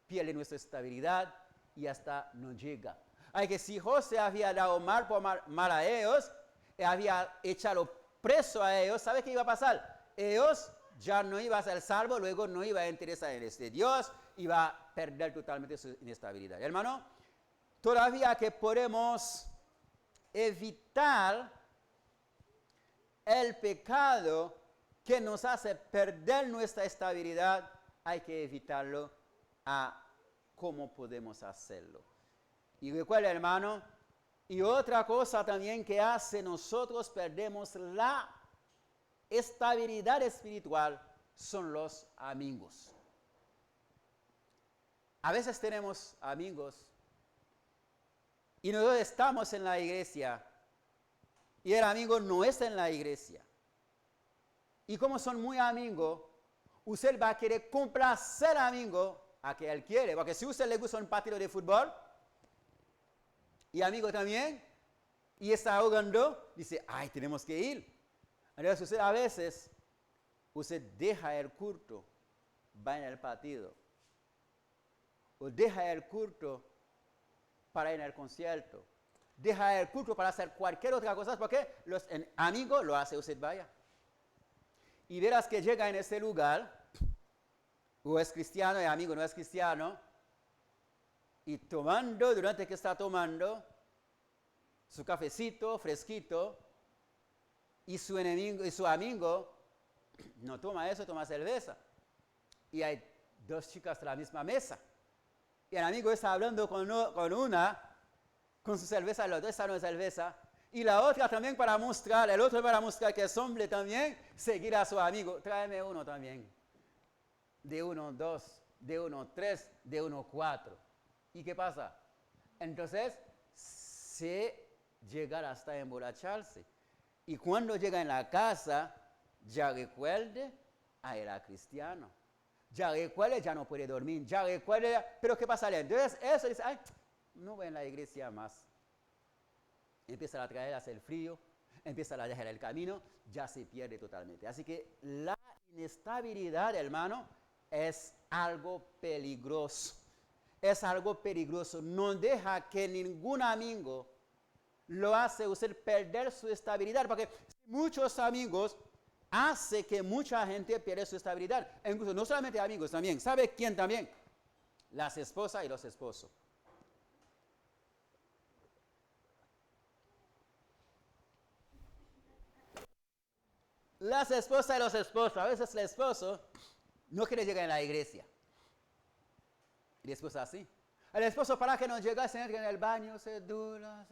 perder nuestra estabilidad y hasta no llega. Hay que si José había dado mal a ellos, había echado preso a ellos, ¿sabe qué iba a pasar? Ellos ya no iban a ser salvos, luego no iban a interesar en este Dios, iba a perder totalmente su inestabilidad. Hermano, todavía que podemos evitar el pecado que nos hace perder nuestra estabilidad, hay que evitarlo. ¿Cómo podemos hacerlo? Y recuerda, hermano, y otra cosa también que hace nosotros perdemos la estabilidad espiritual son los amigos. A veces tenemos amigos y nosotros estamos en la iglesia y el amigo no está en la iglesia. Y como son muy amigos, usted va a querer complacer al amigo a que él quiere. Porque si a usted le gusta un partido de fútbol y amigo también, y está jugando, dice, ay, tenemos que ir. Entonces usted a veces, usted deja el culto, va en el partido. O deja el culto para ir al concierto. Deja el culto para hacer cualquier otra cosa, porque los amigos lo hace usted vaya. Y verás que llega en ese lugar, o es cristiano, el amigo no es cristiano, y tomando, durante que está tomando, su cafecito fresquito, y su amigo no toma eso, toma cerveza. Y hay dos chicas de la misma mesa. Y el amigo está hablando con una, con su cerveza, los dos están en cerveza, y la otra también para mostrar, el otro para mostrar que es hombre también, seguir a su amigo. Tráeme uno también. De 1-2, de 1-3, de 1-4. ¿Y qué pasa? Entonces, se llega hasta emborracharse. Y cuando llega en la casa, ya recuerde, era cristiano. Ya recuerde, ya no puede dormir. Ya recuerde, pero ¿qué pasa? Entonces, eso dice, ay, no voy en la iglesia más. Empieza a traer, hace el frío, empieza a dejar el camino, ya se pierde totalmente. Así que la inestabilidad, hermano, es algo peligroso. Es algo peligroso. No deja que ningún amigo lo hace usted perder su estabilidad, porque muchos amigos hace que mucha gente pierda su estabilidad. Incluso no solamente amigos también. ¿Sabe quién también? Las esposas y los esposos. Las esposas y los esposos. A veces el esposo no quiere llegar a la iglesia. Y la esposa así. El esposo para que no llegue, se entra en el baño, se dura,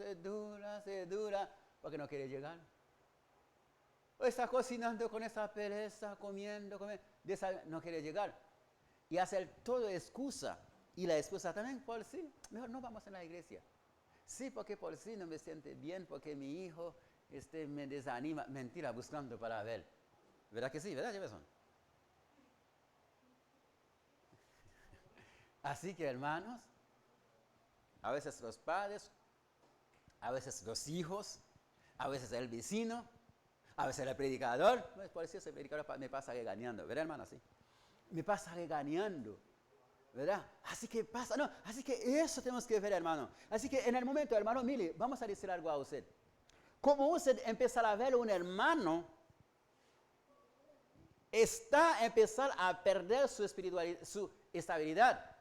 porque no quiere llegar. O está cocinando con esa pereza, comiendo, no quiere llegar. Y hace todo excusa. Y la esposa también, por sí, mejor no vamos a la iglesia. Sí, porque por sí no me siente bien, porque mi hijo me desanima. Mentira, buscando para ver. ¿Verdad que sí? ¿Verdad, Jefferson? Así que, hermanos, a veces los padres, a veces los hijos, a veces el vecino, a veces el predicador. Pues por eso ese predicador me pasa regañando, ¿verdad, hermano? Sí. Me pasa regañando, ¿verdad? Así que pasa, no, así que eso tenemos que ver, hermano. Así que en el momento, hermano, mire, vamos a decir algo a usted. Como usted empezar a ver un hermano, está empezar a perder su espiritualidad, su estabilidad.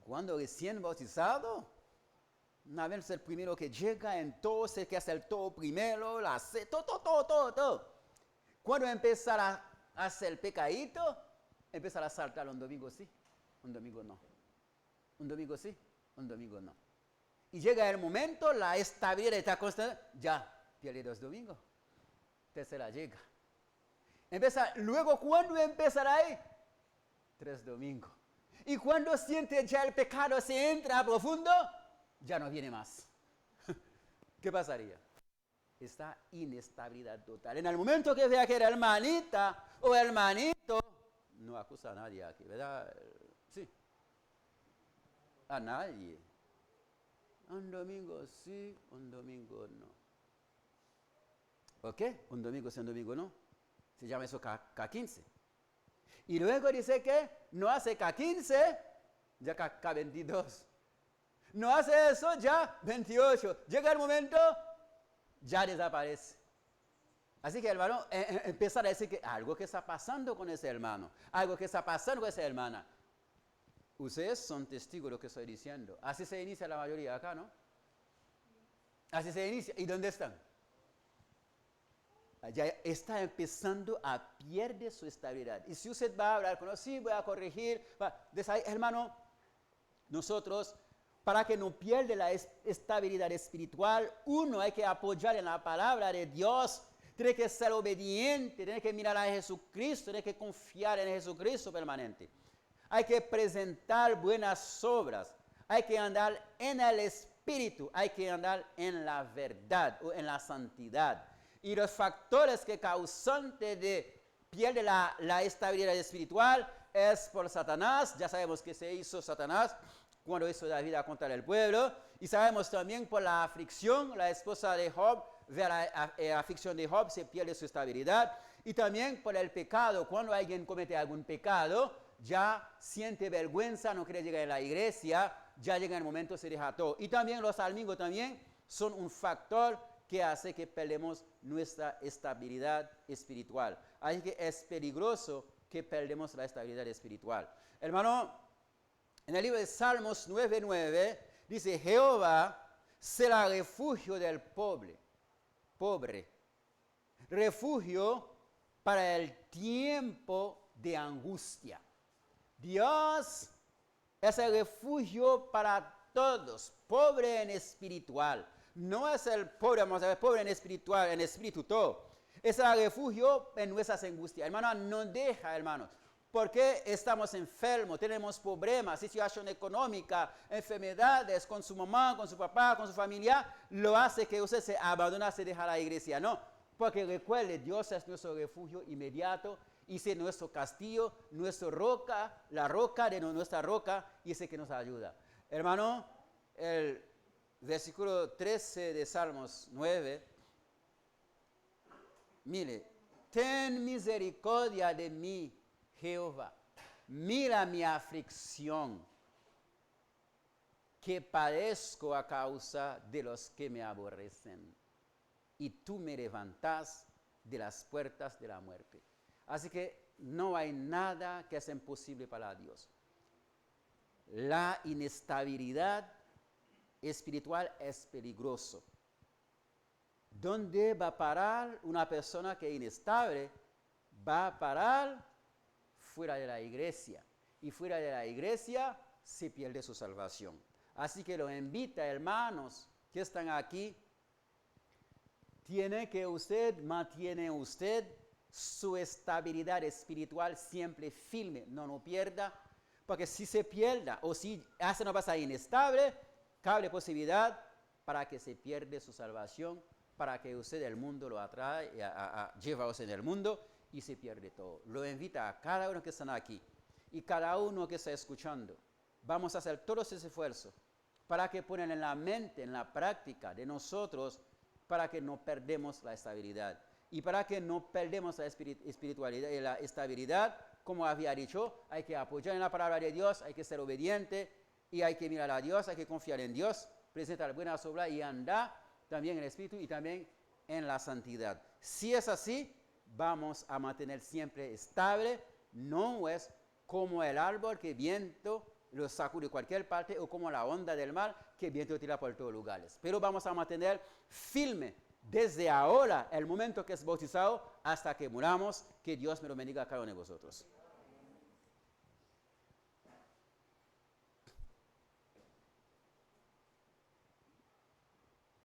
Cuando recién bautizado, una vez el primero que llega, entonces que hace el todo primero, la hace todo. Cuando empezar a hacer el pecadito, empezar a saltar un domingo sí, un domingo no. Un domingo sí, un domingo no. Y llega el momento, la estabilidad está constante, ya pierde 2 domingos. Tercera llega. Luego, ¿cuándo empezará ahí? 3 domingos. Y cuando siente ya el pecado se entra a profundo, ya no viene más. ¿Qué pasaría? Esta inestabilidad total. En el momento que vea que era hermanita o hermanito, no acusa a nadie aquí, ¿verdad? Sí. A nadie. Un domingo sí, un domingo no. ¿Por qué? Un domingo sí, un domingo no. Se llama eso K15. Y luego dice que no hace K15, ya K22. No hace eso, ya 28. Llega el momento, ya desaparece. Así que hermano, empezar a decir que algo que está pasando con ese hermano, algo que está pasando con esa hermana. Ustedes son testigos de lo que estoy diciendo. Así se inicia la mayoría acá, ¿no? Así se inicia. ¿Y dónde están? Ya está empezando a perder su estabilidad. Y si usted va a hablar con sí, voy a corregir. Hermano, nosotros, para que no pierda la estabilidad espiritual, uno hay que apoyar en la palabra de Dios. Tiene que ser obediente, tiene que mirar a Jesucristo, tiene que confiar en Jesucristo permanente. Hay que presentar buenas obras. Hay que andar en el Espíritu. Hay que andar en la verdad o en la santidad. Y los factores que causantes de pierde la estabilidad espiritual es por Satanás. Ya sabemos que se hizo Satanás cuando hizo la vida contra el pueblo. Y sabemos también por la aflicción. La esposa de Job, ve la aflicción de Job, se pierde su estabilidad. Y también por el pecado. Cuando alguien comete algún pecado, ya siente vergüenza, no quiere llegar a la iglesia, ya llega el momento, se deja todo. Y también los amigos también son un factor que hace que perdemos nuestra estabilidad espiritual. Así que es peligroso que perdemos la estabilidad espiritual. Hermano, en el libro de Salmos 9:9 dice, Jehová será refugio del pobre, refugio para el tiempo de angustia. Dios es el refugio para todos, pobre en espiritual. No es el pobre, vamos a ver, pobre en espiritual, en espíritu todo. Es el refugio en nuestras angustias. Hermano, no deja, hermanos. Porque estamos enfermos, tenemos problemas, situación económica, enfermedades con su mamá, con su papá, con su familia, lo hace que usted se abandone, se deja la iglesia. No, porque recuerde, Dios es nuestro refugio inmediato, y es nuestro castillo, nuestra roca, la roca de nuestra roca, y ese que nos ayuda. Hermano, el versículo 13 de Salmos 9, mire, ten misericordia de mí, Jehová, mira mi aflicción, que padezco a causa de los que me aborrecen, y tú me levantas de las puertas de la muerte. Así que no hay nada que sea imposible para Dios. La inestabilidad espiritual es peligroso. ¿Dónde va a parar una persona que es inestable? Va a parar fuera de la iglesia. Y fuera de la iglesia se pierde su salvación. Así que lo invita, hermanos que están aquí, mantiene usted su estabilidad espiritual siempre firme, no lo pierda, porque si se pierda o si hace una pasada inestable, cabe posibilidad para que se pierda su salvación, para que usted el mundo lo atrae, lleva a usted en el mundo y se pierde todo. Lo invita a cada uno que están aquí y cada uno que está escuchando. Vamos a hacer todos ese esfuerzo para que pongan en la mente, en la práctica de nosotros, para que no perdemos la estabilidad. Y para que no perdemos la espiritualidad y la estabilidad, como había dicho, hay que apoyar en la palabra de Dios, hay que ser obediente y hay que mirar a Dios, hay que confiar en Dios, presentar buenas obras y andar también en el Espíritu y también en la santidad. Si es así, vamos a mantener siempre estable, no es como el árbol que viento lo sacude de cualquier parte o como la onda del mar que viento tira por todos lugares. Pero vamos a mantener firme desde ahora, el momento que es bautizado, hasta que muramos. Que Dios me lo bendiga a cada uno de vosotros.